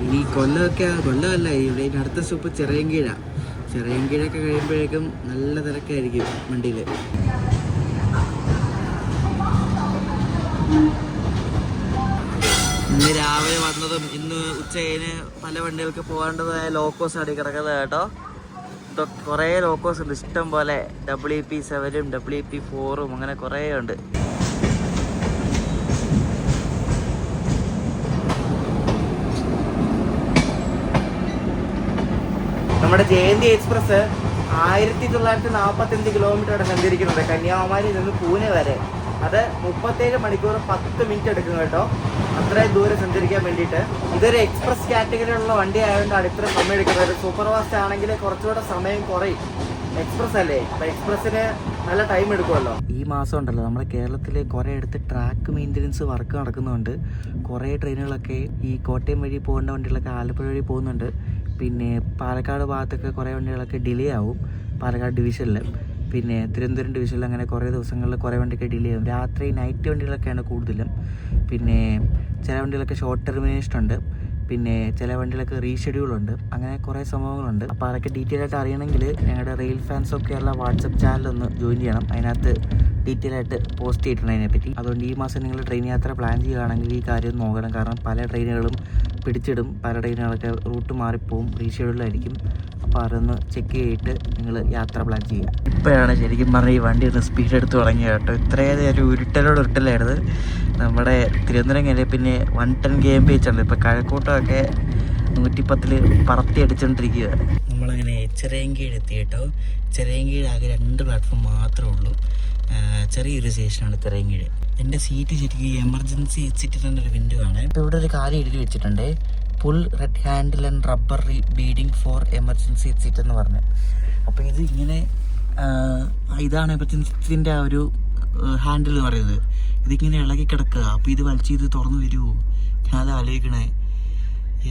ഇനി കൊല്ലമല്ല ഇവിടെ അടുത്ത സ്റ്റോപ്പ് ചിറയൻകീഴൊക്കെ കഴിയുമ്പോഴേക്കും നല്ല തിരക്കായിരിക്കും വണ്ടിയിൽ. ഇന്ന് രാവിലെ വന്നതും ഇന്ന് ഉച്ചകഴിഞ്ഞ് പല വണ്ടികൾക്ക് പോകേണ്ടതായ ലോക്കോസ് അടി കിടക്കുന്നത് കേട്ടോ. കുറേ ലോക്കോസ് ഉണ്ട് ഇഷ്ടം പോലെ. WP7 WP4 അങ്ങനെ കുറേ ഉണ്ട്. നമ്മുടെ ജയന്തി എക്സ്പ്രസ് 1945 കിലോമീറ്റർ സഞ്ചരിക്കുന്നുണ്ട് കന്യാകുമാരിയിൽ നിന്ന് പൂനെ വരെ. അത് 37 മണിക്കൂർ 10 മിനിറ്റ് എടുക്കും കേട്ടോ, അത്രയും ദൂരം സഞ്ചരിക്കാൻ വേണ്ടിയിട്ട്. ഇതൊരു എക്സ്പ്രസ് കാറ്റഗറിയിലുള്ള വണ്ടി ആയതുകൊണ്ടാണ് ഇത്ര സമയം എടുക്കുന്നത്. ഒരു സൂപ്പർ ഫാസ്റ്റ് ആണെങ്കിൽ കുറച്ചുകൂടെ സമയം കുറയും. എക്സ്പ്രസ് അല്ലേ, അപ്പം എക്സ്പ്രസ്സിന് നല്ല ടൈം എടുക്കുമല്ലോ. ഈ മാസം ഉണ്ടല്ലോ നമ്മുടെ കേരളത്തിൽ കുറേ അടുത്ത് ട്രാക്ക് മെയിൻ്റനൻസ് വർക്ക് നടക്കുന്നുണ്ട്. കുറേ ട്രെയിനുകളൊക്കെ ഈ കോട്ടയം വഴി പോകേണ്ട വണ്ടികളൊക്കെ ആലപ്പുഴ വഴി പോകുന്നുണ്ട്. പിന്നെ പാലക്കാട് ഭാഗത്തൊക്കെ കുറേ വണ്ടികളൊക്കെ ഡിലേ ആവും പാലക്കാട് ഡിവിഷനിൽ. പിന്നെ തിരുവനന്തപുരം ഡിവിഷനിൽ അങ്ങനെ കുറേ ദിവസങ്ങളിൽ കുറേ വണ്ടിയൊക്കെ ഡിലേ ആവും. രാത്രി നൈറ്റ് വണ്ടികളൊക്കെയാണ് കൂടുതലും. പിന്നെ ചില വണ്ടികളൊക്കെ ഷോർട്ട് ടെർമിനേഷൻ ഉണ്ട്, പിന്നെ ചില വണ്ടികളൊക്കെ റീഷെഡ്യൂളുണ്ട്. അങ്ങനെ കുറേ സംഭവങ്ങളുണ്ട്. അപ്പോൾ അതൊക്കെ ഡീറ്റെയിൽ ആയിട്ട് അറിയണമെങ്കിൽ ഞങ്ങളുടെ rail fans of Kerala WhatsApp ചാനലൊന്ന് ജോയിൻ ചെയ്യണം. അതിനകത്ത് ഡീറ്റെയിൽ ആയിട്ട് പോസ്റ്റ് ചെയ്തിട്ടുണ്ട് അതിനെപ്പറ്റി. അതുകൊണ്ട് ഈ മാസം നിങ്ങൾ ട്രെയിൻ യാത്ര പ്ലാൻ ചെയ്യുകയാണെങ്കിൽ ഈ കാര്യം നോക്കണം. കാരണം പല ട്രെയിനുകളും പിടിച്ചിടും, പല ട്രെയിനുകളൊക്കെ റൂട്ട് മാറിപ്പോവും, റീഷെഡ്യൂളായിരിക്കും. അപ്പോൾ അതൊന്ന് ചെക്ക് ചെയ്തിട്ട് നിങ്ങൾ യാത്ര പ്ലാൻ ചെയ്യുക. ഇപ്പോഴാണ് ശരിക്കും പറഞ്ഞാൽ ഈ വണ്ടി ഒന്ന് സ്പീഡ് എടുത്ത് തുടങ്ങിയ കേട്ടോ. ഇത്രയും ഒരു ഉരുട്ടലായിരുന്നു നമ്മുടെ തിരുവനന്തപുരം കഴിഞ്ഞാൽ. പിന്നെ 110 kmph ഉണ്ട്. ഇപ്പോൾ കഴക്കൂട്ടമൊക്കെ 110 പറത്തി അടിച്ചുകൊണ്ടിരിക്കുക. നമ്മളങ്ങനെ ചിറയൻകീഴ് എത്തി കേട്ടോ. ചിറയൻകീഴ് ആകെ 2 പ്ലാറ്റ്ഫോം മാത്രമേ ഉള്ളൂ. ചെറിയൊരു സ്റ്റേഷനാണ് ചിറയൻകീഴ്. എൻ്റെ സീറ്റ് ശരിക്കും എമർജൻസി എക്സിറ്റിൻ്റെ ഒരു വിൻഡോ ആണ്. ഇപ്പോൾ ഇവിടെ ഒരു കാര്യം എഴുതി വെച്ചിട്ടുണ്ട്, pull red handle and rubber beading four emergency exit എന്ന് പറഞ്ഞ്. അപ്പോൾ ഇത് ഇങ്ങനെ ഇതാണ് എമർജൻസിൻ്റെ ആ ഒരു ഹാൻഡിൽ എന്ന് പറയുന്നത്. ഇതിങ്ങനെ ഇളകി കിടക്കുക. അപ്പോൾ ഇത് ഇത് തുറന്നു വരുമോ? ഞാൻ ആലോചിക്കണേ.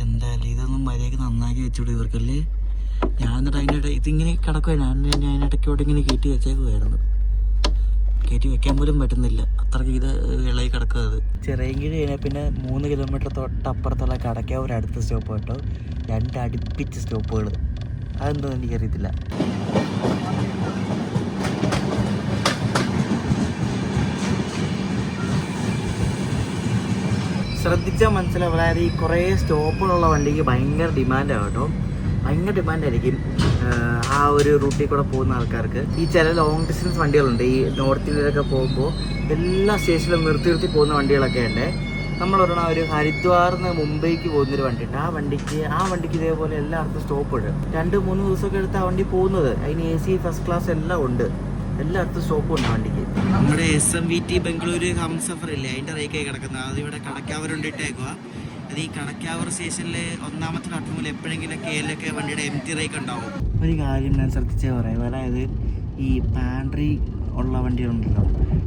എന്തായാലും ഇതൊന്നും മര്യാദയ്ക്ക് നന്നാക്കി വെച്ചുകൂടെ ഇവർക്കല്ലേ. ഞാൻ എന്നിട്ട് അതിൻ്റെ ഇതിങ്ങനെ കിടക്കുവായിരുന്നു. ഞാൻ ഇടയ്ക്കോട്ട് ഇങ്ങനെ കയറ്റി വെച്ചേക്കുമായിരുന്നു. കയറ്റി വെക്കാൻ പോലും പറ്റുന്നില്ല, അത്രയ്ക്ക് ഇത് ഇളകി കിടക്കുക. അത് ചിറയൻകീഴ് കഴിഞ്ഞാൽ പിന്നെ 3 കിലോമീറ്റർ തൊട്ടപ്പുറത്തുള്ള കടക്കാവൂർ അടുത്ത സ്റ്റോപ്പ് കേട്ടോ. 2 അടുപ്പിച്ച് സ്റ്റോപ്പുകൾ. അതെന്തോ എനിക്കറിയത്തില്ല. ശ്രദ്ധിച്ചാൽ മനസ്സിലാവും. അതായത് ഈ കുറേ സ്റ്റോപ്പുകളുള്ള വണ്ടിക്ക് ഭയങ്കര ഡിമാൻഡാണ് കേട്ടോ. ഭയങ്കര ഡിമാൻഡായിരിക്കും ആ ഒരു റൂട്ടിൽ കൂടെ പോകുന്ന ആൾക്കാർക്ക്. ഈ ചില ലോങ് ഡിസ്റ്റൻസ് വണ്ടികളുണ്ട്, ഈ നോർത്ത് ഇന്ത്യയിലൊക്കെ പോകുമ്പോൾ എല്ലാ സ്റ്റേഷനിലും നിർത്തി പോകുന്ന വണ്ടികളൊക്കെ ഉണ്ട്. നമ്മൾ പറഞ്ഞാൽ ഒരു ഹരിദ്വാറിന്ന് മുംബൈക്ക് പോകുന്നൊരു വണ്ടി ഉണ്ട്. ആ വണ്ടിക്ക് ഇതേപോലെ എല്ലായിടത്തും സ്റ്റോപ്പ് ഉണ്ട്. 2-3 ദിവസമൊക്കെ എടുത്ത് ആ വണ്ടി പോകുന്നത്. അതിന് AC ഫസ്റ്റ് ക്ലാസ് എല്ലാം ഉണ്ട്, എല്ലായിടത്തും സ്റ്റോപ്പും ഉണ്ട് വണ്ടിക്ക്. നമ്മുടെ SMVT ബംഗളൂരു ഹംസഫർ ഇല്ലേ, അതിൻ്റെ റേക്കായി കിടക്കുന്നത്. അതിവിടെ കടക്കാവരുണ്ടിട്ടേക്കുക. അത് ഈ കടക്കാവൂർ സ്റ്റേഷനിൽ 1ാമത്തെ പ്ലാറ്റ്ഫോമിൽ എപ്പോഴെങ്കിലും KLൊക്കെ വണ്ടിയുടെ എംറ്റി റേക്ക് ഉണ്ടാവും. ഒരു കാര്യം ഞാൻ ശ്രദ്ധിച്ചേ പറയാം, അതായത് ഈ പാൻട്രി ഉള്ള വണ്ടികളുണ്ടല്ലോ.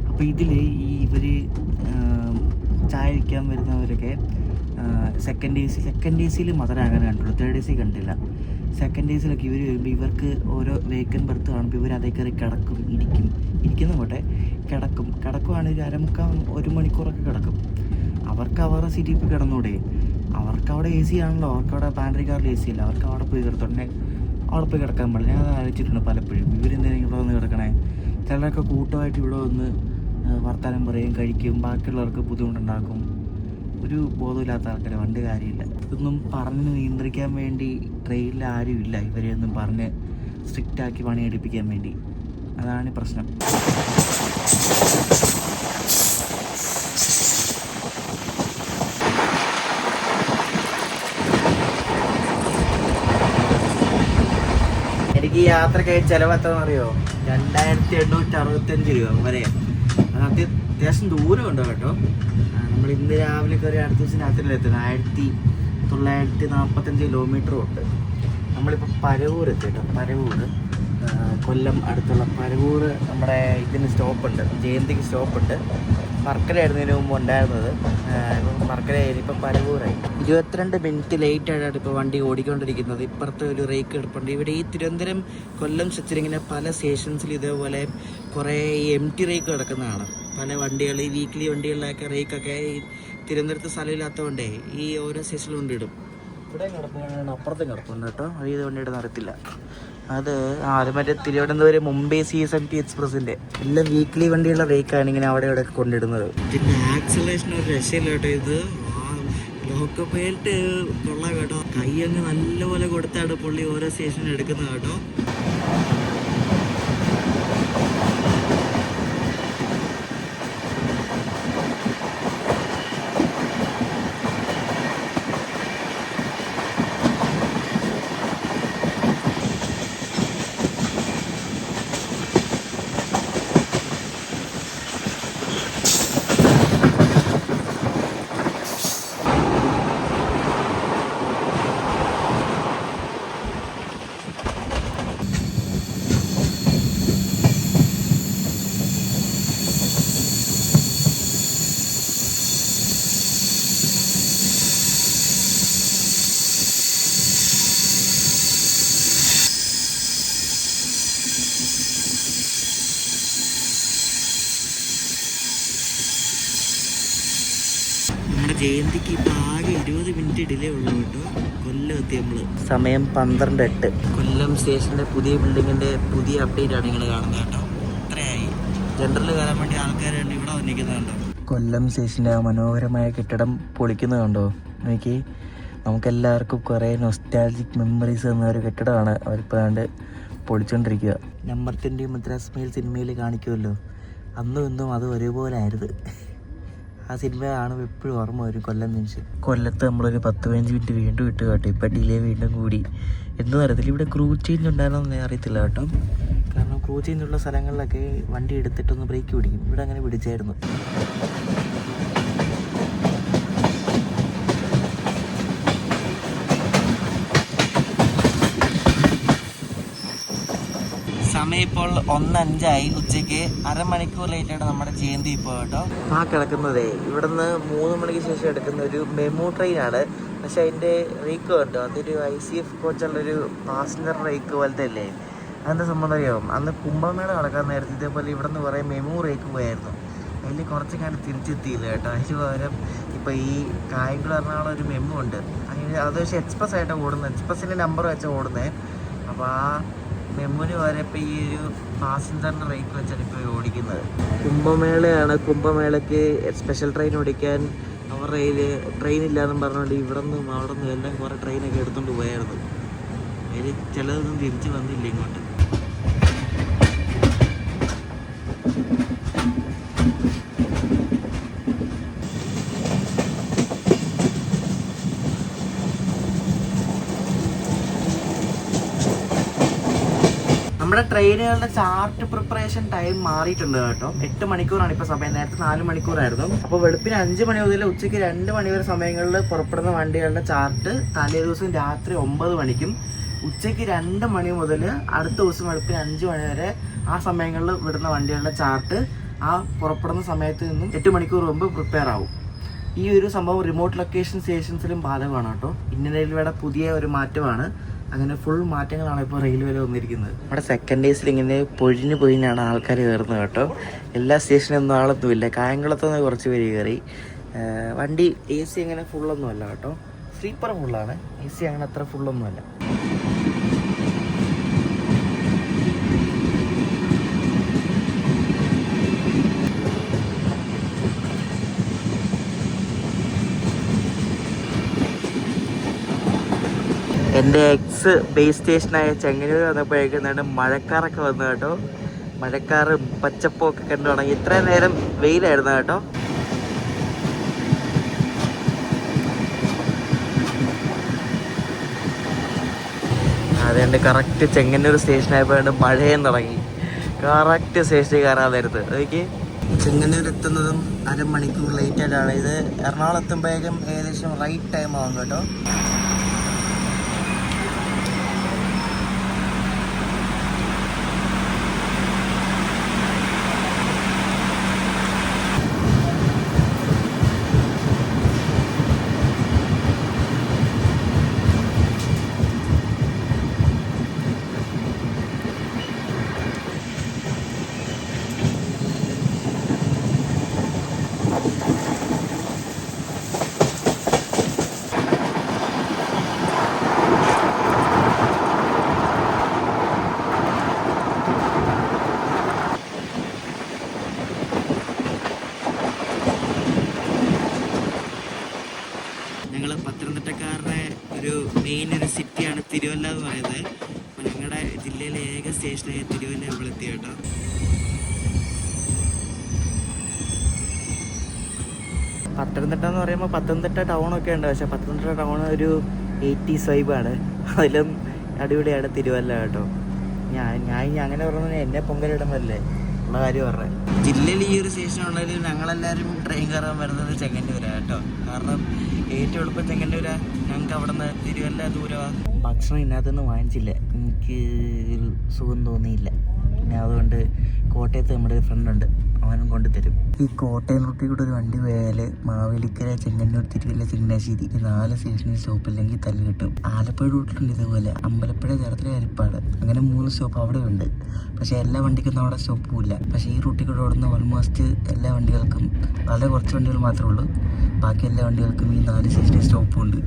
അപ്പോൾ ഇതിൽ ഇവർ ചായ വിൽക്കാൻ വരുന്നവരൊക്കെ സെക്കൻഡ് എ സിയിൽ മാത്രമേ അങ്ങനെ കണ്ടുള്ളൂ. തേർഡ് AC കണ്ടില്ല. സെക്കൻഡ് എ സിയിലൊക്കെ ഇവർ വരുമ്പോൾ ഇവർക്ക് ഓരോ വേക്കൻ ബർത്ത് കാണുമ്പോൾ ഇവർ അതേ കയറി ഇരിക്കുന്ന പോട്ടെ കിടക്കുവാണെങ്കിൽ 1 മണിക്കൂറൊക്കെ കിടക്കും. അവർക്ക് അവരുടെ സീറ്റിൽ പോയി കിടന്നൂടെ? അവർക്ക് അവിടെ AC ആണല്ലോ, അവർക്ക് അവിടെ പാൻട്രി കാറിൽ AC ഇല്ല, അവർക്ക് അവിടെ പോയി കിടത്തോണ്ടേ അവിടെ പോയി കിടക്കാൻ പാടില്ല. ഞാൻ അത് ആലോചിച്ചിട്ടുണ്ട് പലപ്പോഴും. ഇവരെന്തെങ്കിലും ഇവിടെ വന്ന് കിടക്കണേ. ചിലരൊക്കെ കൂട്ടമായിട്ട് ഇവിടെ വന്ന് വർത്താനം പറയും, കഴിക്കും, ബാക്കിയുള്ളവർക്ക് ബുദ്ധിമുട്ടുണ്ടാക്കും. ഒരു ബോധമില്ലാത്ത ആൾക്കാരെ വണ്ടി കാര്യമില്ല. ഇതൊന്നും പറഞ്ഞ് നിയന്ത്രിക്കാൻ വേണ്ടി ട്രെയിനിൽ ആരും ഇല്ല. ഇവരെയൊന്നും പറഞ്ഞ് സ്ട്രിക്റ്റാക്കി പണിയെടുപ്പിക്കാൻ വേണ്ടി. അതാണ് പ്രശ്നം. എനിക്ക് ഈ യാത്രയ്ക്കായി ചിലവ് എത്രയെന്ന് അറിയോ? 2865 രൂപ വരെ. അത് അത്യാവശ്യം ദൂരമുണ്ട് കേട്ടോ. നമ്മൾ ഇന്ന് രാവിലെ കയറി അടുത്ത ദിവസം രാത്രിയിലെത്തുന്നത് 1945 കിലോമീറ്ററും ഉണ്ട്. നമ്മളിപ്പോൾ പരവൂർ എത്തി കേട്ടോ. പരവൂർ കൊല്ലം അടുത്തുള്ള പരവൂർ നമ്മുടെ ഇതിന് സ്റ്റോപ്പുണ്ട്, ജയന്തിക്ക് സ്റ്റോപ്പുണ്ട്. വർക്കലയായിരുന്നു ഇതിന് മുമ്പ് ഉണ്ടായിരുന്നത്. വർക്കലയായി ഇപ്പം പരവൂരായി. 22 മിനിറ്റ് ലേറ്റായിട്ടാണ് ഇപ്പോൾ വണ്ടി ഓടിക്കൊണ്ടിരിക്കുന്നത്. ഇപ്പുറത്തെ ഒരു റേക്ക് കിടപ്പുണ്ട്. ഇവിടെ ഈ തിരുവനന്തപുരം കൊല്ലം സെക്ടറിങ്ങനെ പല സ്റ്റേഷൻസിൽ ഇതേപോലെ കുറേ എംറ്റി റേക്ക് കിടക്കുന്നതാണ്. പല വണ്ടികൾ ഈ വീക്ക്ലി വണ്ടികളിലൊക്കെ റേക്കൊക്കെ ഈ തിരുവനന്തപുരത്ത് സ്ഥലമില്ലാത്തതുകൊണ്ടേ ഈ ഓരോ സ്റ്റേഷനിലും കൊണ്ടിടും. ഇവിടെ കിടപ്പുണ്ട്, അപ്പുറത്തും കിടപ്പുണ്ട് കേട്ടോ. അത് ഇത് വണ്ടിയുടെ നടത്തില്ല. അത് മറ്റേ തിരുവനന്തപുരം മുംബൈ CSMT എക്സ്പ്രസിൻ്റെ എല്ലാം വീക്ക്ലി വണ്ടിയുള്ള റേക്കാണ് ഇങ്ങനെ അവിടെ ഇവിടെ കൊണ്ടിടുന്നത്. പിന്നെ ആക്സലേഷൻ ഒരു രക്ഷയില്ല കേട്ടോ. ഇത് ലോക്കപ്പായിട്ട് കൊള്ളാം കേട്ടോ. കൈ അങ്ങ് നല്ലപോലെ കൊടുത്താണ് പുള്ളി ഓരോ സ്റ്റേഷനും എടുക്കുന്നത് കേട്ടോ. ജയന്തിക്ക് ഇപ്പം ആകെ 20 മിനിറ്റ് ഡിലേ ഉള്ളൂ കേട്ടോ. കൊല്ലം എത്തി നമ്മൾ. സമയം 12:08. കൊല്ലം സ്റ്റേഷൻ്റെ പുതിയ ബിൽഡിങ്ങിൻ്റെ പുതിയ അപ്ഡേറ്റ് ആണ് നിങ്ങൾ കാണുന്നത് കേട്ടോ. ഇത്രയായി. ജനറൽ കയറാൻ വേണ്ടി ആൾക്കാരുണ്ട് ഇവിടെ വന്നിരിക്കുന്നത് കണ്ടോ. കൊല്ലം സ്റ്റേഷൻ്റെ ആ മനോഹരമായ കെട്ടിടം പൊളിക്കുന്നത് കണ്ടോ. നോക്കി, നമുക്കെല്ലാവർക്കും കുറേ നൊസ്റ്റാൾജിക് മെമ്മറീസ് എന്ന ഒരു കെട്ടിടമാണ് അവരിപ്പോൾ കണ്ട് പൊളിച്ചുകൊണ്ടിരിക്കുക. നമ്പർ 20 മദ്രാസ് മെയിൽ സിനിമയിൽ കാണിക്കുമല്ലോ, അന്നും ഇന്നും അത് ഒരേപോലെ ആയിരുന്നു. ആ സിനിമ കാണുമ്പോൾ എപ്പോഴും ഓർമ്മ വരും കൊല്ലം ജംഗ്ഷൻ. കൊല്ലത്ത് നമ്മളൊരു 10-15 മിനിറ്റ് വീണ്ടും ഇട്ട് കേട്ടോ. ഇപ്പം ഡിലേ വീണ്ടും കൂടി. എന്തോ അറിയത്തില്ല, ഇവിടെ ക്രൂ ചേഞ്ച് ഉണ്ടായിരുന്നൊന്നും അറിയത്തില്ല കേട്ടോ. കാരണം ക്രൂ ചേഞ്ച് ഉള്ള സ്ഥലങ്ങളിലൊക്കെ വണ്ടി എടുത്തിട്ടൊന്ന് ബ്രേക്ക് പിടിക്കും. ഇവിടെ അങ്ങനെ പിടിച്ചായിരുന്നു. സമയം ഇപ്പോൾ 1:05. ഉച്ചയ്ക്ക് അരമണിക്കൂർ ലേറ്റാണ് നമ്മുടെ ജയന്തി ഇപ്പോൾ കേട്ടോ. ആ കിടക്കുന്നതേ ഇവിടുന്ന് 3 മണിക്ക് ശേഷം എടുക്കുന്ന ഒരു മെമു ട്രെയിനാണ്. പക്ഷെ അതിൻ്റെ റേക്ക് കണ്ടോ, അതൊരു ICF കോച്ചുള്ളൊരു പാസഞ്ചർ റേക്ക് പോലത്തെ അല്ലേ. അതിൻ്റെ സംബന്ധം അറിയാവും. അന്ന് കുംഭമേള നടക്കാൻ നേരത്തെ ഇതേപോലെ ഇവിടെ നിന്ന് കുറേ മെമു റേക്ക് പോയായിരുന്നു. അതിൽ കുറച്ച് കണ്ട് തിരിച്ചെത്തിയില്ല കേട്ടോ. അതിന് പകരം ഇപ്പോൾ ഈ കായംകുളം എറണാകുളം ഒരു മെമു ഉണ്ട്. അതിന് അത് പക്ഷേ എക്സ്പ്രസ് ആയിട്ടാണ് ഓടുന്നത്. എക്സ്പ്രസിൻ്റെ നമ്പർ വെച്ചാൽ ഓടുന്നത്. അപ്പോൾ ആ മെമ്മുന് വരെ ഇപ്പോൾ ഈ ഒരു പാസഞ്ചറിൻ്റെ റേക്ക് വെച്ചാണ് ഇപ്പോൾ ഓടിക്കുന്നത്. കുംഭമേളയാണ്. കുംഭമേളയ്ക്ക് സ്പെഷ്യൽ ട്രെയിൻ ഓടിക്കാൻ അവരുടെ ട്രെയിൻ ഇല്ലയെന്നും പറഞ്ഞുകൊണ്ട് ഇവിടെ നിന്നും അവിടെ നിന്നും എല്ലാം കുറേ ട്രെയിനൊക്കെ എടുത്തുകൊണ്ട് പോയായിരുന്നു. അതിൽ ചിലതൊന്നും തിരിച്ച് വന്നില്ല ഇങ്ങോട്ട്. നമ്മുടെ ട്രെയിനുകളുടെ ചാർട്ട് പ്രിപ്പറേഷൻ ടൈം മാറിയിട്ടുണ്ട് കേട്ടോ. 8 മണിക്കൂറാണ് ഇപ്പോൾ സമയം. നേരത്തെ 4 മണിക്കൂറായിരുന്നു. അപ്പോൾ വെളുപ്പിന് 5 മണി മുതൽ ഉച്ചയ്ക്ക് 2 മണി വരെ സമയങ്ങളിൽ പുറപ്പെടുന്ന വണ്ടികളുടെ ചാർട്ട് തലേ ദിവസം രാത്രി 9 മണിക്കും ഉച്ചയ്ക്ക് 2 മണി മുതൽ അടുത്ത ദിവസം വെളുപ്പിന് 5 മണി വരെ ആ സമയങ്ങളിൽ വിടുന്ന വണ്ടികളുടെ ചാർട്ട് ആ പുറപ്പെടുന്ന സമയത്ത് നിന്നും 8 മണിക്കൂർ മുമ്പ് പ്രിപ്പയർ ആവും. ഈ ഒരു സംഭവം റിമോട്ട് ലൊക്കേഷൻ സ്റ്റേഷൻസിലും ബാധകമാണ് കേട്ടോ. ഇന്ത്യൻ റെയിൽവേയുടെ പുതിയ ഒരു മാറ്റമാണ്. അങ്ങനെ ഫുൾ മാറ്റങ്ങളാണ് ഇപ്പോൾ റെയിൽവേയിൽ വന്നിരിക്കുന്നത്. നമ്മുടെ സെക്കൻഡ് ഡേയ്സിൽ ഇങ്ങനെ പൊഴിഞ്ഞാണ് ആൾക്കാർ കയറുന്നത് കേട്ടോ. എല്ലാ സ്റ്റേഷനൊന്നും ആളൊന്നുമില്ല. കായംകുളത്തുനിന്ന് കുറച്ച് പേര് കയറി. വണ്ടി AC അങ്ങനെ ഫുള്ളൊന്നും അല്ല കേട്ടോ. സ്ലീപ്പർ ഫുള്ളാണ്. AC അങ്ങനെ അത്ര ഫുള്ളൊന്നുമല്ല. എൻ്റെ എക്സ് ബേസ് സ്റ്റേഷനായ ചെങ്ങന്നൂർ വന്നപ്പോഴേക്കും മഴക്കാറൊക്കെ വന്നു കേട്ടോ. മഴക്കാറും പച്ചപ്പും ഒക്കെ കണ്ടു തുടങ്ങി. ഇത്രയും നേരം വെയിലായിരുന്നു കേട്ടോ. അതുകൊണ്ട് കറക്റ്റ് ചെങ്ങന്നൂർ സ്റ്റേഷനായപ്പോഴാണ് മഴയും തുടങ്ങി. കറക്റ്റ് സ്റ്റേഷനിൽ കയറാൻ നേരത്ത് അതൊക്കെ ചെങ്ങന്നൂർ എത്തുന്നതും അരമണിക്കൂർ ലേറ്റായിട്ടാണ്. ഇത് എറണാകുളം എത്തുമ്പോഴേക്കും ഏകദേശം റൈറ്റ് ടൈം ആവും കേട്ടോ. പത്തനംതിട്ടക്കാരുടെ ഒരു മെയിൻ ഒരു സിറ്റിയാണ് തിരുവല്ല എന്ന് പറയുന്നത്. അപ്പോൾ ഞങ്ങളുടെ ജില്ലയിലെ ഏക സ്റ്റേഷനായ തിരുവല്ല നമ്മളെത്തി കേട്ടോ. പത്തനംതിട്ട എന്ന് പറയുമ്പോൾ പത്തനംതിട്ട ടൗണൊക്കെ ഉണ്ട്. പക്ഷേ പത്തനംതിട്ട ടൗൺ ഒരു 80s വൈബാണ്. അതിലും അടിപൊളിയാണ് തിരുവല്ല കേട്ടോ. ഞാൻ അങ്ങനെ പറഞ്ഞാൽ എന്നെ പൊങ്കലിടുന്നല്ലേ ഉള്ള കാര്യം പറഞ്ഞത്. ജില്ലയിൽ ഈ ഒരു സ്റ്റേഷൻ ഉണ്ടെങ്കിൽ ഞങ്ങളെല്ലാവരും ട്രെയിൻ കയറാൻ വരുന്നത് ചെങ്ങന്നൂരാണ് കേട്ടോ. കാരണം ഏറ്റവും എളുപ്പം ചെങ്ങന്നൂരാ. ഞങ്ങൾക്ക് അവിടെ നിന്ന് തിരുവല്ല ദൂരമാണ്. ഭക്ഷണം ഇതിനകത്തൊന്നും വാങ്ങിച്ചില്ല. എനിക്ക് ഒരു സുഖം തോന്നിയില്ല. പിന്നെ അതുകൊണ്ട് കോട്ടയത്ത് നമ്മുടെ ഒരു ഫ്രണ്ടുണ്ട്, അവനും കൊണ്ടുതരും. ഈ കോട്ടയം റൂട്ടിൽ കൂടെ ഒരു വണ്ടി പോയാൽ മാവേലിക്കര, ചെങ്ങന്നൂർ, തിരുവല്ല, ചങ്ങനാശ്ശേരി ഈ 4 സ്റ്റേഷനിൽ സ്റ്റോപ്പ് ഇല്ലെങ്കിൽ തല്ല് കിട്ടും. ആലപ്പുഴ റൂട്ടിലുണ്ട് ഇതുപോലെ, അമ്പലപ്പുഴ, ചേർത്തല, ഹരിപ്പാട്, അങ്ങനെ 3 സ്റ്റോപ്പ് അവിടെ ഉണ്ട്. പക്ഷേ എല്ലാ വണ്ടിക്കൊന്നും അവിടെ സ്റ്റോപ്പും ഇല്ല. പക്ഷേ ഈ റൂട്ടിൽ കൂടെ ഓടുന്ന ഓൾമോസ്റ്റ് എല്ലാ വണ്ടികൾക്കും, വളരെ കുറച്ച് വണ്ടികൾ മാത്രമേ ഉള്ളൂ, ബാക്കി എല്ലാ വണ്ടികൾക്കും ഈ 4 സ്റ്റേഷനിൽ സ്റ്റോപ്പും ഉണ്ട്.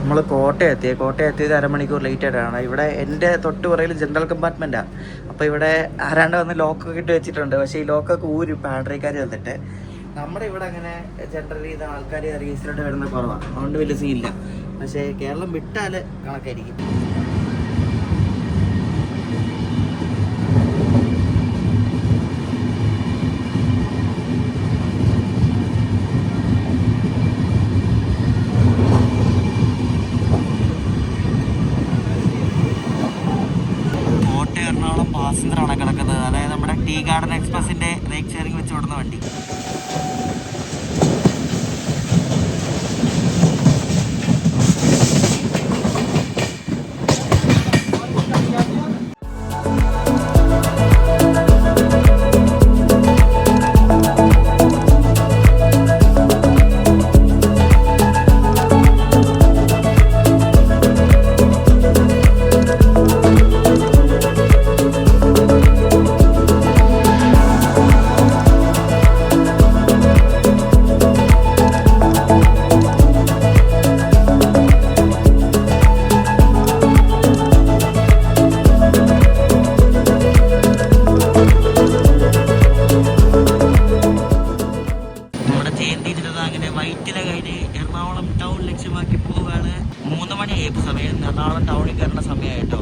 നമ്മൾ കോട്ടയം എത്തിയത് അരമണിക്കൂർ ലേറ്റ് ആയിട്ടാണ്. ഇവിടെ എൻ്റെ തൊട്ട് പുറയിൽ ജനറൽ കമ്പാർട്ട്മെൻറ്റാണ്. അപ്പോൾ ഇവിടെ ആരാണ്ട് വന്ന് ലോക്കൊക്കെ ഇട്ട് വെച്ചിട്ടുണ്ട്. പക്ഷേ ഈ ലോക്കൊക്കെ ഊരും പാൻട്രിക്കാർ തന്നിട്ട്. നമ്മുടെ ഇവിടെ അങ്ങനെ ജനറലി ഇത് ആൾക്കാർ റീസിലോട്ട് വരുന്നത് കുറവാണ്, അതുകൊണ്ട് വലിയ സീനില്ല. പക്ഷേ കേരളം വിട്ടാൽ കണക്കായിരിക്കും. പാസഞ്ചറാണ് കിടക്കുന്നത്, അതായത് നമ്മുടെ ടീ ഗാർഡൻ എക്സ്പ്രസിന്റെ റേക്ക് ഷെയറിംഗ് വെച്ച് ഓടുന്ന വണ്ടി. എറണാകുളം ടൗൺ ലക്ഷ്യമാക്കി പോവുകയാണ്. 3 മണിയായി ഇപ്പോൾ സമയം. എറണാകുളം ടൗണിൽ കയറുന്ന സമയമായിട്ടോ.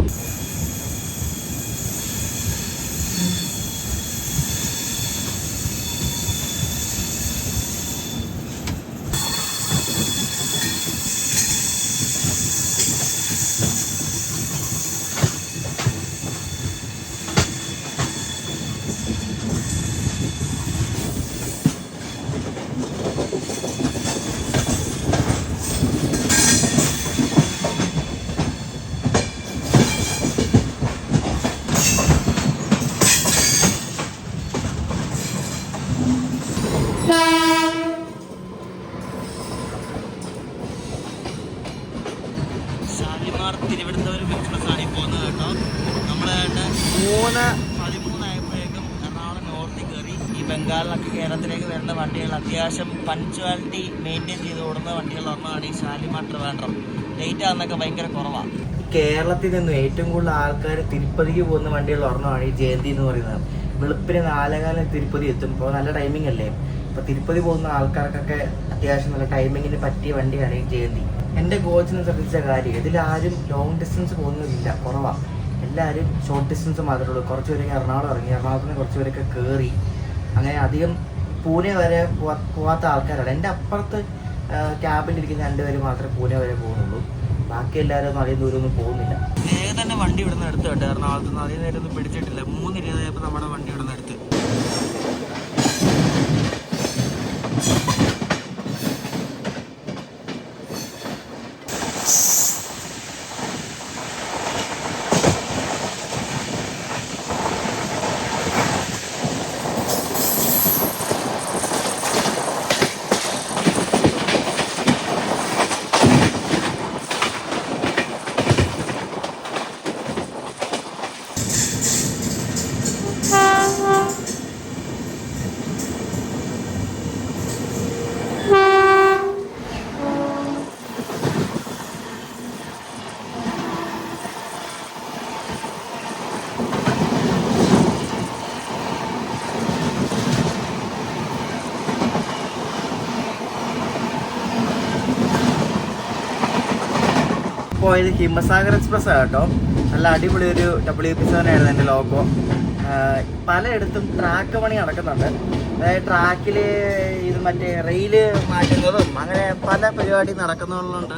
തിരുവനന്തപുരം എക്സ്പ്രസ് ആണ് ഈ പോകുന്നത് കേട്ടോ. നമ്മൾ 3:13 ആയപ്പോഴേക്കും എറണാകുളം നോർത്തിൽ കയറി. ഈ ബംഗാളിലൊക്കെ കേരളത്തിലേക്ക് വരുന്ന വണ്ടികൾ അത്യാവശ്യം പഞ്ച്വാലിറ്റി മെയിൻറ്റെയിൻ ചെയ്ത് ഓടുന്ന വണ്ടികൾ ഒന്നാണ് ഈ ഷാലിമാർ ട്രിവാൻഡ്രം. ലേറ്റ് ആകുന്നൊക്കെ ഭയങ്കര കുറവാണ്. കേരളത്തിൽ നിന്നും ഏറ്റവും കൂടുതൽ ആൾക്കാർ തിരുപ്പതിക്ക് പോകുന്ന വണ്ടികൾ ഒരെണ്ണമാണ് ഈ ജയന്തി എന്ന് പറയുന്നത്. വെളുപ്പിന് 4:15 തിരുപ്പതി എത്തും. ഇപ്പോൾ നല്ല ടൈമിംഗ് അല്ലേ. ഇപ്പോൾ തിരുപ്പതി പോകുന്ന ആൾക്കാർക്കൊക്കെ അത്യാവശ്യം നല്ല ടൈമിങ്ങിന് പറ്റിയ വണ്ടിയാണ് ഈ ജയന്തി. എൻ്റെ കോച്ചിന് ശ്രദ്ധിച്ച കാര്യം, ഇതിലാരും ലോങ് ഡിസ്റ്റൻസ് പോകുന്നതില്ല, കുറവാണ്. എല്ലാവരും ഷോർട്ട് ഡിസ്റ്റൻസ് മാത്രമേ ഉള്ളൂ. കുറച്ച് പേരൊക്കെ എറണാകുളം ഇറങ്ങി, എറണാകുളത്ത് നിന്ന് കുറച്ച് പേരൊക്കെ കയറി, അങ്ങനെ അധികം പൂനെ വരെ പോകാത്ത ആൾക്കാരാണ്. എൻ്റെ അപ്പുറത്ത് ക്യാബിലിരിക്കുന്ന 2 പേര് മാത്രമേ പൂനെ വരെ പോകുന്നുള്ളൂ. ബാക്കി എല്ലാവരും അധികം ദൂരമൊന്നും പോകുന്നില്ല. വേഗം തന്നെ വണ്ടി ഇവിടെ നിന്ന് എടുത്തു കേട്ടോ. എറണാകുളത്ത് നിന്ന് അധികം നേരം ഒന്നും പിടിച്ചിട്ടില്ല. 3:20 നമ്മുടെ വണ്ടി ഇവിടെ നിന്ന് എടുത്ത്. പോയത് ഹിമസാഗർ എക്സ്പ്രസ് കേട്ടോ. നല്ല അടിപൊളി ഒരു WP7 ആയിരുന്നു എൻ്റെ ലോഗോ. പലയിടത്തും ട്രാക്ക് പണി നടക്കുന്നുണ്ട്. അതായത് ട്രാക്കിൽ ഇത് മറ്റേ റെയില് മാറ്റുന്നതും അങ്ങനെ പല പരിപാടി നടക്കുന്നതുകൊണ്ട്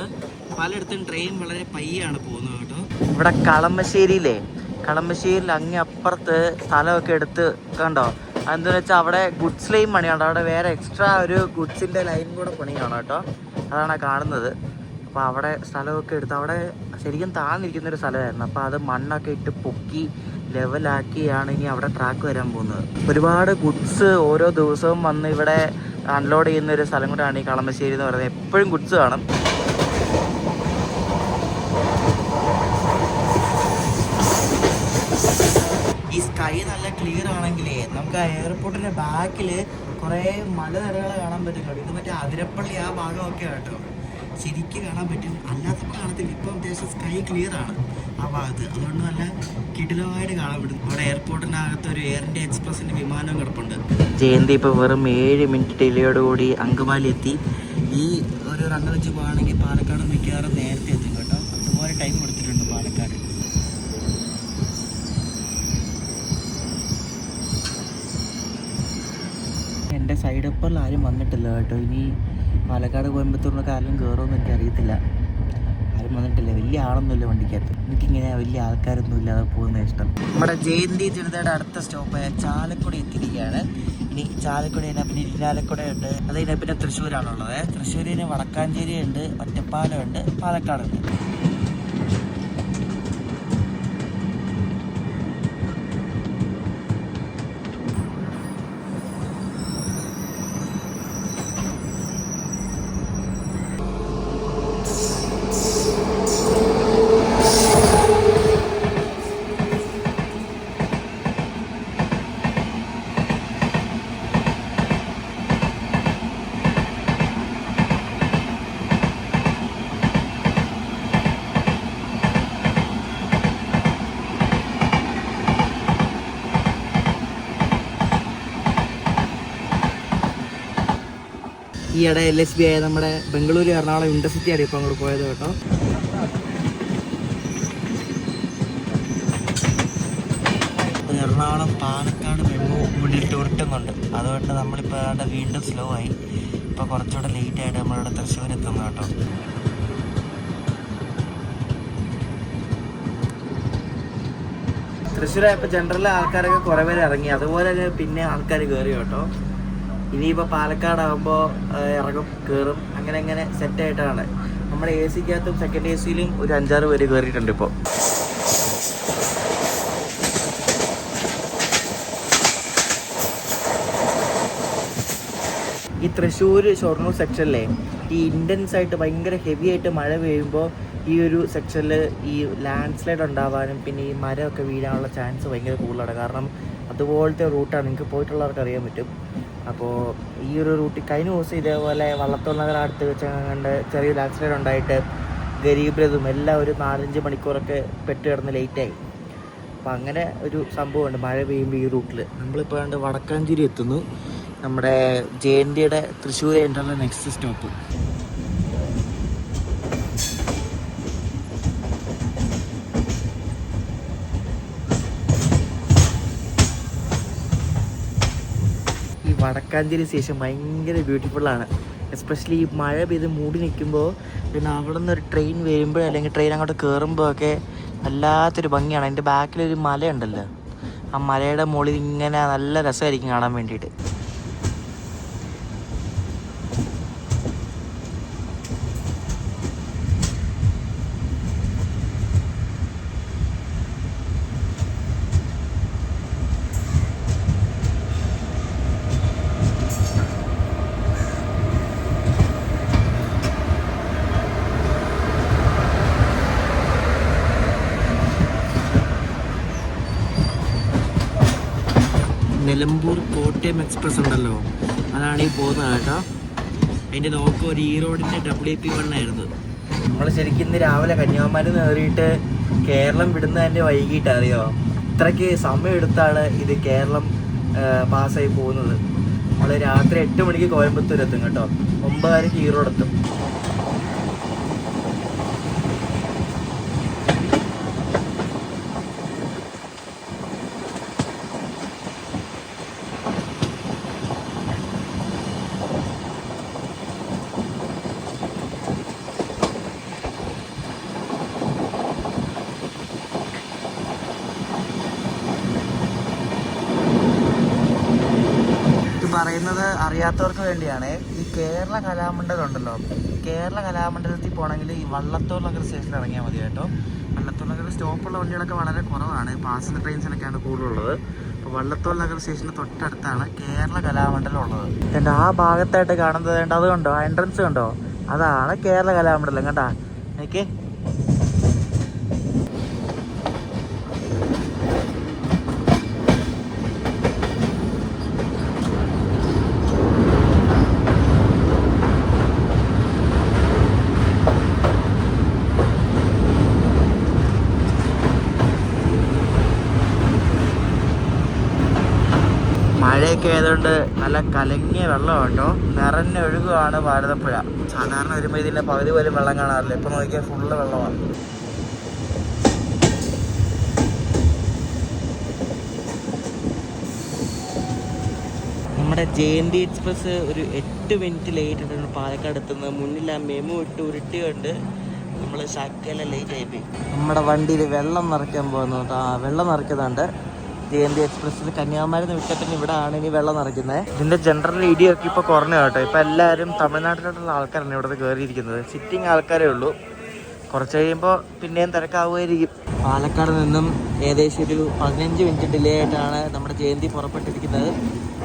പലയിടത്തും ട്രെയിൻ വളരെ പയ്യാണ് പോകുന്നത് കേട്ടോ. ഇവിടെ കളമശ്ശേരിയിൽ അങ്ങേ അപ്പുറത്ത് സ്ഥലമൊക്കെ എടുത്ത് കണ്ടോ, അതെന്താണെന്ന് വെച്ചാൽ അവിടെ ഗുഡ്സ് ലൈൻ പണിയാണ്, അവിടെ വേറെ എക്സ്ട്രാ ഒരു ഗുഡ്സിൻ്റെ ലൈൻ കൂടെ പണിയാണ് കേട്ടോ. അതാണ് കാണുന്നത്. അപ്പോൾ അവിടെ സ്ഥലമൊക്കെ എടുത്ത് അവിടെ ശരിക്കും താന്നിരിക്കുന്നൊരു സ്ഥലമായിരുന്നു. അപ്പോൾ അത് മണ്ണൊക്കെ ഇട്ട് പൊക്കി ലെവലാക്കിയാണ് ഇനി അവിടെ ട്രാക്ക് വരാൻ പോകുന്നത്. ഒരുപാട് ഗുഡ്സ് ഓരോ ദിവസവും വന്ന് ഇവിടെ അൺലോഡ് ചെയ്യുന്ന ഒരു സ്ഥലം കൂടെയാണ് ഈ കളമശ്ശേരി എന്ന് പറയുന്നത്. എപ്പോഴും ഗുഡ്സ് കാണും. ഈ സ്കൈ നല്ല ക്ലിയർ ആണെങ്കിലേ നമുക്ക് ആ എയർപോർട്ടിൻ്റെ ബാക്കിൽ കുറേ മലനിരകൾ കാണാൻ പറ്റും. ഇത് മറ്റേ അതിരപ്പള്ളി ആ ഭാഗമൊക്കെ കേട്ടോ ശരിക്കും കാണാൻ പറ്റും. അല്ലാത്തപ്പോൾ കാണത്തില്ല. ഇപ്പം അത്യാവശ്യം സ്കൈ ക്ലിയർ ആണ് ആ ഭാഗത്ത്, അതുകൊണ്ട് നല്ല കിടിലമായിട്ട് കാണാൻ പറ്റും. അവിടെ എയർപോർട്ടിനകത്ത് ഒരു എയർ ഇന്ത്യ എക്സ്പ്രസിൻ്റെ വിമാനം കിടപ്പുണ്ട്. ജയന്തി ഇപ്പോൾ വെറും 7 മിനിറ്റ് ഡിലേയോടുകൂടി അങ്കമാലി എത്തി. ഈ ഒരു റണ്ണ് വെച്ച് പോകുകയാണെങ്കിൽ പാലക്കാട് മിക്കവാറും നേരത്തെ എത്തും കേട്ടോ. അതുപോലെ ടൈം കൊടുത്തിട്ടുണ്ട് പാലക്കാട്. എൻ്റെ സൈഡ് അപ്പറിൽ ആരും വന്നിട്ടില്ല കേട്ടോ. ഇനി പാലക്കാട് കോയമ്പത്തൂരിനൊക്കെ ആരും കയറുമെന്ന് എനിക്കറിയത്തില്ല. ആരും വന്നിട്ടില്ല. വലിയ ആളൊന്നുമില്ല വണ്ടിക്കകത്ത്. എനിക്കിങ്ങനെ വലിയ ആൾക്കാരൊന്നും ഇല്ലാതെ പോകുന്ന ഇഷ്ടം. നമ്മുടെ ജയന്തി ജനതയുടെ അടുത്ത സ്റ്റോപ്പായ ചാലക്കുടി എത്തിയിരിക്കുകയാണ്. ഇനി ചാലക്കുടി കഴിഞ്ഞാൽ പിന്നെ ഇരിഞ്ഞാലക്കുട ഉണ്ട്. അത് കഴിഞ്ഞാൽ പിന്നെ തൃശ്ശൂരാണുള്ളത്. തൃശ്ശൂരിന് വടക്കാഞ്ചേരി ഉണ്ട്, ഒറ്റപ്പാലം ഉണ്ട്, പാലക്കാടുണ്ട്. ഈയിടെ LSB ആയ നമ്മുടെ ബംഗളൂരു എറണാകുളം ഇൻ്റർസിറ്റിയാണ് ഇപ്പോൾ അങ്ങോട്ട് പോയത് കേട്ടോ. എറണാകുളം പാലക്കാട് മെമു മുന്നിട്ട് ഉരുട്ടുന്നുണ്ട്. അതുകൊണ്ട് നമ്മളിപ്പോൾ ഏതാണ്ട് വീണ്ടും സ്ലോ ആയി. ഇപ്പോൾ കുറച്ചുകൂടെ ലേറ്റായിട്ട് നമ്മളിവിടെ തൃശ്ശൂർ എത്തുന്നു കേട്ടോ. തൃശ്ശൂരായപ്പോൾ ജനറൽ ആൾക്കാരൊക്കെ കുറേ പേര് ഇറങ്ങി. അതുപോലെ തന്നെ പിന്നെ ആൾക്കാർ കയറി കേട്ടോ. ഇനിയിപ്പോൾ പാലക്കാടാകുമ്പോൾ ഇറങ്ങും, കയറും, അങ്ങനെ അങ്ങനെ സെറ്റായിട്ടാണ്. നമ്മുടെ AC-ക്കകത്തും സെക്കൻഡ് AC-യിലും ഒരു 5-6 പേര് കയറിയിട്ടുണ്ട് ഇപ്പോൾ. ഈ തൃശ്ശൂർ ഷൊർണൂർ സെക്ഷനിലെ ഈ ഇൻറ്റൻസ് ആയിട്ട് ഭയങ്കര ഹെവി ആയിട്ട് മഴ പെയ്യുമ്പോൾ ഈ ഒരു സെക്ഷനിൽ ഈ ലാൻഡ് സ്ലൈഡ് ഉണ്ടാവാനും പിന്നെ ഈ മരമൊക്കെ വീഴാനുള്ള ചാൻസ് ഭയങ്കര കൂടുതലാണ്. കാരണം അതുപോലത്തെ റൂട്ടാണ്, നിങ്ങൾക്ക് പോയിട്ടുള്ളവർക്ക് അറിയാൻ പറ്റും. അപ്പോൾ ഈ ഒരു റൂട്ടിൽ കഴിഞ്ഞ ദിവസം ഇതേപോലെ വള്ളത്തോൾ നഗർ അടുത്ത് വെച്ച് കണ്ട് ചെറിയ ലാൻഡ് സ്ലൈഡ് ഉണ്ടായിട്ട് ഗരീബ്രതും എല്ലാം ഒരു 4-5 മണിക്കൂറൊക്കെ പെട്ട് കിടന്ന് ലേറ്റായി. അപ്പോൾ അങ്ങനെ ഒരു സംഭവമുണ്ട് മഴ പെയ്യുമ്പോൾ ഈ റൂട്ടിൽ. നമ്മളിപ്പോൾ കണ്ട് വടക്കാഞ്ചേരി എത്തുന്നു. നമ്മുടെ ജയന്തിയുടെ തൃശ്ശൂർ കഴിഞ്ഞിട്ടുള്ള നെക്സ്റ്റ് സ്റ്റോപ്പ്. വടക്കാഞ്ചേരി സ്റ്റേഷൻ ഭയങ്കര ബ്യൂട്ടിഫുള്ളാണ്. എസ്പെഷ്യലി ഈ മഴ പെയ്ത് മൂടി നിൽക്കുമ്പോൾ പിന്നെ അവിടെ നിന്ന് ഒരു ട്രെയിൻ വരുമ്പോൾ അല്ലെങ്കിൽ ട്രെയിൻ അങ്ങോട്ട് കയറുമ്പോൾ ഒക്കെ വല്ലാത്തൊരു ഭംഗിയാണ്. അതിൻ്റെ ബാക്കിലൊരു മലയുണ്ടല്ലോ, ആ മലയുടെ മുകളിൽ ഇങ്ങനെ നല്ല രസമായിരിക്കും കാണാൻ വേണ്ടിയിട്ട്. നിലമ്പൂർ കോട്ടയം എക്സ്പ്രസ് ഉണ്ടല്ലോ, അതാണ് ഈ പോകുന്നത് കേട്ടോ. അതിൻ്റെ നോക്ക് ഒരു ഈറോഡിൻ്റെ WP1 ആയിരുന്നു. നമ്മൾ ശരിക്കും ഇന്ന് രാവിലെ കന്യാകുമാരി കയറിയിട്ട് കേരളം വിടുന്നതിൻ്റെ വൈകിട്ട് അറിയോ, ഇത്രയ്ക്ക് സമയം എടുത്താണ് ഇത് കേരളം പാസ്സായി പോകുന്നത്. നമ്മൾ രാത്രി 8 മണിക്ക് കോയമ്പത്തൂർ എത്തും കേട്ടോ, 9:30 ഈറോഡ് എത്തും. പറയുന്നത് അറിയാത്തവർക്ക് വേണ്ടിയാണ്. ഈ കേരള കലാമണ്ഡലം ഉണ്ടല്ലോ, കേരള കലാമണ്ഡലത്തിൽ പോകണമെങ്കിൽ ഈ വള്ളത്തോൾ നഗർ സ്റ്റേഷനിൽ ഇറങ്ങിയാൽ മതി കേട്ടോ. വള്ളത്തോൾ നഗർ സ്റ്റോപ്പുള്ള വണ്ടികളൊക്കെ വളരെ കുറവാണ്, പാസഞ്ചർ ട്രെയിൻസിനൊക്കെയാണ് കൂടുതലുള്ളത്. അപ്പോൾ വള്ളത്തോൾ നഗർ സ്റ്റേഷന് തൊട്ടടുത്താണ് കേരള കലാമണ്ഡലം ഉള്ളത്. എൻ്റെ ആ ഭാഗത്തായിട്ട് കാണുന്നത് വേണ്ട അത് കണ്ടോ, ആ എൻട്രൻസ് കണ്ടോ, അതാണ് കേരള കലാമണ്ഡലം കണ്ടാ. എനിക്ക് മഴയൊക്കെ ആയതുകൊണ്ട് നല്ല കലങ്ങിയ വെള്ളമാണ് കേട്ടോ, നിറഞ്ഞൊഴുകുകയാണ് ഭാരതപ്പുഴ. സാധാരണ വരുമ്പോൾ ഇതിൻ്റെ പകുതി പോലും വെള്ളം കാണാറില്ല, ഇപ്പം നോക്കിയാൽ ഫുള്ള് വെള്ളമാണ്. നമ്മുടെ ജയന്തി എക്സ്പ്രസ് ഒരു 8 മിനിറ്റ് ലേറ്റ് ആയിട്ടാണ് പാലക്കാട് എത്തുന്നത്. മുന്നിൽ ആ മെമു ഇട്ട് ഉരുട്ടിയുണ്ട്, നമ്മൾ ശക്കല ലേറ്റ് ആയിപ്പോയി. നമ്മുടെ വണ്ടിയിൽ വെള്ളം നിറയ്ക്കാൻ പോകുന്നു കേട്ടോ. വെള്ളം നിറയ്ക്കുന്നുണ്ട് ജയന്തി എക്സ്പ്രസ്സിൽ. കന്യാകുമാരി വിട്ടിട്ട് ഇവിടെ ആണ് ഇനി വെള്ളം നിറയ്ക്കുന്നത്. ഇതിൻ്റെ ജനറൽ ഇടിയൊക്കെ ഇപ്പോൾ കുറഞ്ഞു കേട്ടോ. ഇപ്പോൾ എല്ലാവരും തമിഴ്നാട്ടിലോട്ടുള്ള ആൾക്കാരാണ് ഇവിടുത്തെ കയറിയിരിക്കുന്നത്. സിറ്റിംഗ് ആൾക്കാരേ ഉള്ളൂ, കുറച്ച് കഴിയുമ്പോൾ പിന്നെയും തിരക്കാവുമായിരിക്കും. പാലക്കാട് നിന്നും ഏകദേശം ഒരു 15 മിനിറ്റ് ഡിലേ ആയിട്ടാണ് നമ്മുടെ ജയന്തി പുറപ്പെട്ടിരിക്കുന്നത്.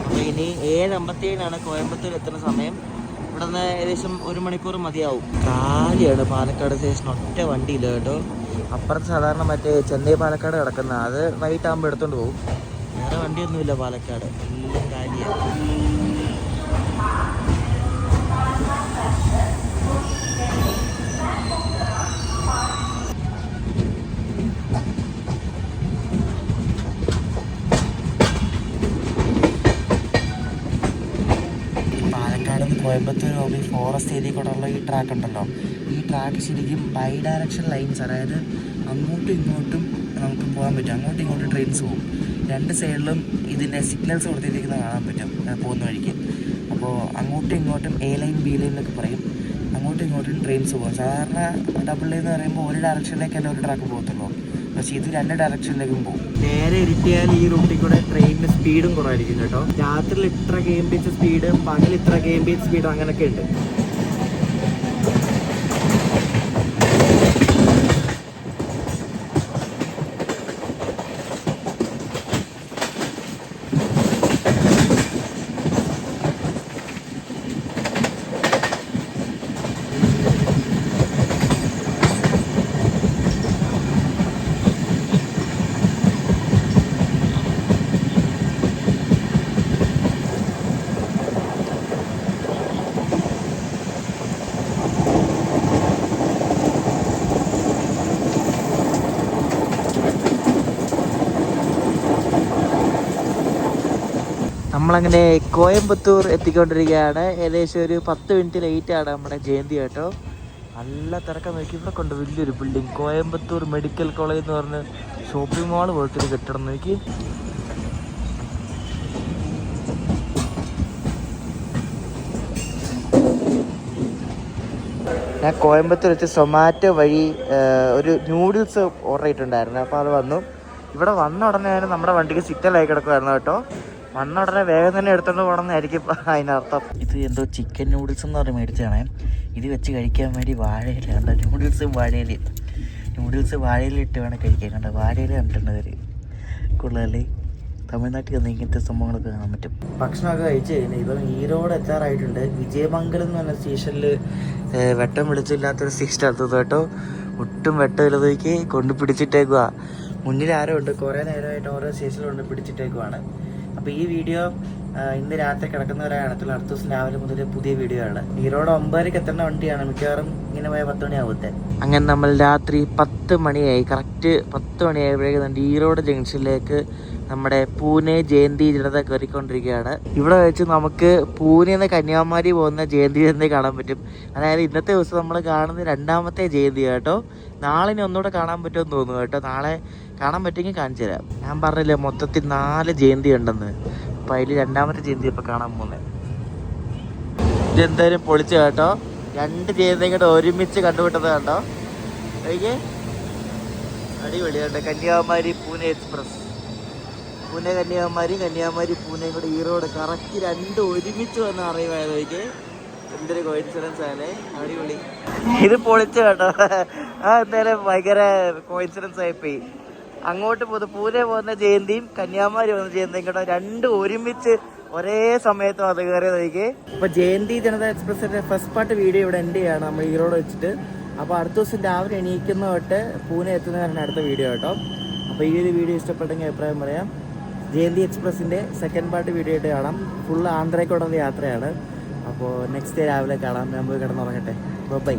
അപ്പോൾ ഇനി 7:57 കോയമ്പത്തൂർ എത്തുന്ന സമയം. ഇവിടെ നിന്ന് ഏകദേശം 1 മണിക്കൂർ മതിയാവും. കാലിയാണ് പാലക്കാട് സ്റ്റേഷൻ, ഒറ്റ വണ്ടിയില്ല കേട്ടോ. അപ്പുറത്ത് സാധാരണ മറ്റേ ചെന്നൈ പാലക്കാട് കിടക്കുന്ന, അത് വൈകിട്ടാകുമ്പോൾ എടുത്തോണ്ട് പോകും. വേറെ വണ്ടിയൊന്നുമില്ല പാലക്കാട്, എല്ലാം കാലിയാണ്. പാലക്കാട് നിന്ന് കോയമ്പത്തൂർ പോകുമ്പോൾ ഈ ഫോറസ്റ്റ് ഏരിയ കൂടെയുള്ള ഈ ട്രാക്ക് ഉണ്ടല്ലോ, ഈ ട്രാക്ക് ശരിക്കും ബൈ ഡയറക്ഷൻ ലൈൻസ്, അതായത് അങ്ങോട്ടും ഇങ്ങോട്ടും നമുക്ക് പോകാൻ പറ്റും. അങ്ങോട്ടും ഇങ്ങോട്ടും ട്രെയിൻസ് പോകും. 2 സൈഡിലും ഇതിൻ്റെ സിഗ്നൽസ് കൊടുത്തിരിക്കുന്നത് കാണാൻ പറ്റും പോകുന്ന വഴിക്ക്. അപ്പോൾ അങ്ങോട്ടും ഇങ്ങോട്ടും A ലൈൻ B ലൈൻ എന്നൊക്കെ പറയും, അങ്ങോട്ടും ഇങ്ങോട്ടും ട്രെയിൻസ് പോകും. സാധാരണ ഡബിൾ ലൈൻ എന്ന് പറയുമ്പോൾ ഒരു ഡയറക്ഷനിലേക്കല്ലേ ഒരു ട്രാക്ക് പോകത്തുള്ളൂ, പക്ഷേ ഇത് 2 ഡയറക്ഷനിലേക്കും പോകും. നേരെ ഇരുട്ടിയാൽ ഈ റൂട്ടിൽ കൂടെ ട്രെയിനിന് സ്പീഡും കുറവായിരിക്കും കേട്ടോ. രാത്രിയിൽ ഇത്ര km/h സ്പീഡ്, പകൽ ഇത്ര km/h സ്പീഡ്, അങ്ങനെയൊക്കെ ഉണ്ട്. നമ്മളങ്ങനെ കോയമ്പത്തൂർ എത്തിക്കൊണ്ടിരിക്കുകയാണ്. ഏകദേശം ഒരു 10 മിനിറ്റ് ലേറ്റാണ് നമ്മുടെ ജയന്തി കേട്ടോ. നല്ല തിരക്കം നോക്കി. ഇവിടെ കൊണ്ട് വലിയൊരു ബിൽഡിംഗ്, കോയമ്പത്തൂർ മെഡിക്കൽ കോളേജ് എന്ന് പറഞ്ഞ് ഷോപ്പിംഗ് മാൾ പോലത്തെ ഒരു കെട്ടിടം നോക്കി. ഞാൻ കോയമ്പത്തൂർ വെച്ച് സൊമാറ്റോ വഴി ഒരു നൂഡിൽസ് ഓർഡർ ചെയ്തിട്ടുണ്ടായിരുന്നു. അപ്പോൾ അത് വന്നു. ഇവിടെ വന്ന ഉടനെ നമ്മുടെ വണ്ടിക്ക് സിഗ്നലായി കിടക്കുമായിരുന്നു കേട്ടോ. വന്ന ഉടനെ വേഗം തന്നെ എടുത്തോണ്ട് പോകണമെന്നായിരിക്കും അതിനർത്ഥം. ഇത് എന്തോ ചിക്കൻ നൂഡിൽസ് എന്ന് പറഞ്ഞ് മേടിച്ചാണേ. ഇത് വെച്ച് കഴിക്കാൻ വേണ്ടി വാഴയില കണ്ട, നൂഡിൽസ് വാഴയിലിട്ട് വേണം കഴിക്കാൻ. കണ്ട വാഴയില കണ്ടിട്ടുണ്ട് അവർ. കൂടുതലല്ലേ തമിഴ്നാട്ടിൽ വന്ന് ഇങ്ങനത്തെ സംഭവങ്ങളൊക്കെ കാണാൻ പറ്റും. ഭക്ഷണമൊക്കെ കഴിച്ച് കഴിഞ്ഞാൽ ഇപ്പം ഈരോട് എത്താറായിട്ടുണ്ട്. വിജയമംഗലം എന്ന് പറഞ്ഞ സ്റ്റേഷനിൽ വെട്ടം വിളിച്ചില്ലാത്തൊരു സ്റ്റേഷനകത്തത് കേട്ടോ. ഒട്ടും വെട്ടമില്ലാതേക്ക് കൊണ്ട് പിടിച്ചിട്ടേക്കുക. മുന്നിൽ ആരോ ഉണ്ട്, കുറേ നേരമായിട്ട് ഓരോ സ്റ്റേഷനിലുണ്ട് പിടിച്ചിട്ടേക്കുവാണ്. അപ്പോൾ ഈ വീഡിയോ ഇന്ന് രാത്രി കിടക്കുന്നവരാകണത്തുള്ളൂ. അടുത്ത ദിവസം രാവിലെ മുതൽ പുതിയ വീഡിയോ ആണ്. ഈരോട് 9:00 എത്തേണ്ട വണ്ടിയാണ്, മിക്കവാറും ഇങ്ങനെ പോയ 10 മണിയാവത്തെ. അങ്ങനെ നമ്മൾ രാത്രി 10 മണിയായി, കറക്റ്റ് 10 മണിയായപ്പോഴേക്കും ഈരോട് ജംഗ്ഷനിലേക്ക് നമ്മുടെ പൂനെ ജയന്തി ജനത കയറിക്കൊണ്ടിരിക്കുകയാണ്. ഇവിടെ വെച്ച് നമുക്ക് പൂനെയിൽ നിന്ന് കന്യാകുമാരി പോകുന്ന ജയന്തി ജനതയെ കാണാൻ പറ്റും. അതായത് ഇന്നത്തെ ദിവസം നമ്മൾ കാണുന്ന 2ാമത്തെ ജയന്തി കേട്ടോ. നാളെ ഇനി ഒന്നുകൂടെ കാണാൻ പറ്റുമെന്ന് തോന്നുന്നു കേട്ടോ. നാളെ കാണാൻ പറ്റുമെങ്കിൽ കാണിച്ചു തരാം. ഞാൻ പറഞ്ഞില്ലേ മൊത്തത്തിൽ 4 ജയന്തി ഉണ്ടെന്ന്. അപ്പം അതിൽ 2ാമത്തെ ജയന്തി ഇപ്പം കാണാൻ പോകുന്നത്. ഇതെന്തായാലും പൊളിച്ചു കേട്ടോ. 2 ജയന്തി കൂടെ ഒരുമിച്ച് കണ്ടുപിട്ടത് കേട്ടോ. എനിക്ക് അടിപൊളി കേട്ടോ. കന്യാകുമാരി പൂനെ എക്സ്പ്രസ് പൂനെ കന്യാകുമാരി, കന്യാകുമാരി പൂനെയും കൂടെ ഈറോഡ് കറക്റ്റ് രണ്ടും ഒരുമിച്ച് വന്ന് അറിയുമായതൊക്കെ എന്തൊരു കോയിൻസിഡൻസ് ആണ്. അടിപൊളി. ഇത് പൊളിച്ചു കേട്ടോ. എന്തായാലും ഭയങ്കര കോയിൻസിഡൻസ് ആയിപ്പോയി. അങ്ങോട്ട് പൂനെ പോകുന്ന ജയന്തിയും കന്യാകുമാരി പോകുന്ന ജയന്തിയും കേട്ടോ രണ്ടും ഒരുമിച്ച് ഒരേ സമയത്തും അത് കയറിയതൊക്കെ. അപ്പോൾ ജയന്തി ജനത എക്സ്പ്രസിന്റെ ഫസ്റ്റ് പാർട്ട് വീഡിയോ ഇവിടെ എൻഡ് ചെയ്യാണ് നമ്മൾ ഈറോഡ് വെച്ചിട്ട്. അപ്പോൾ അടുത്ത ദിവസം രാവിലെ എണീക്കുന്ന തൊട്ട് പൂനെ എത്തുന്നവരാണ് അടുത്ത വീഡിയോ കേട്ടോ. അപ്പോൾ ഈ ഒരു വീഡിയോ ഇഷ്ടപ്പെട്ടെങ്കിൽ അഭിപ്രായം പറയാം. ജയന്തി എക്സ്പ്രസിൻ്റെ സെക്കൻഡ് പാർട്ട് വീഡിയോ ആയിട്ട് കാണാം. ഫുള്ള് ആന്ധ്രയ്ക്കോടുള്ള യാത്രയാണ്. അപ്പോൾ നെക്സ്റ്റ് ഡേ രാവിലെ കാണാം. ഞാൻ പോയി കിടന്നുറങ്ങട്ടെ. ബൈ.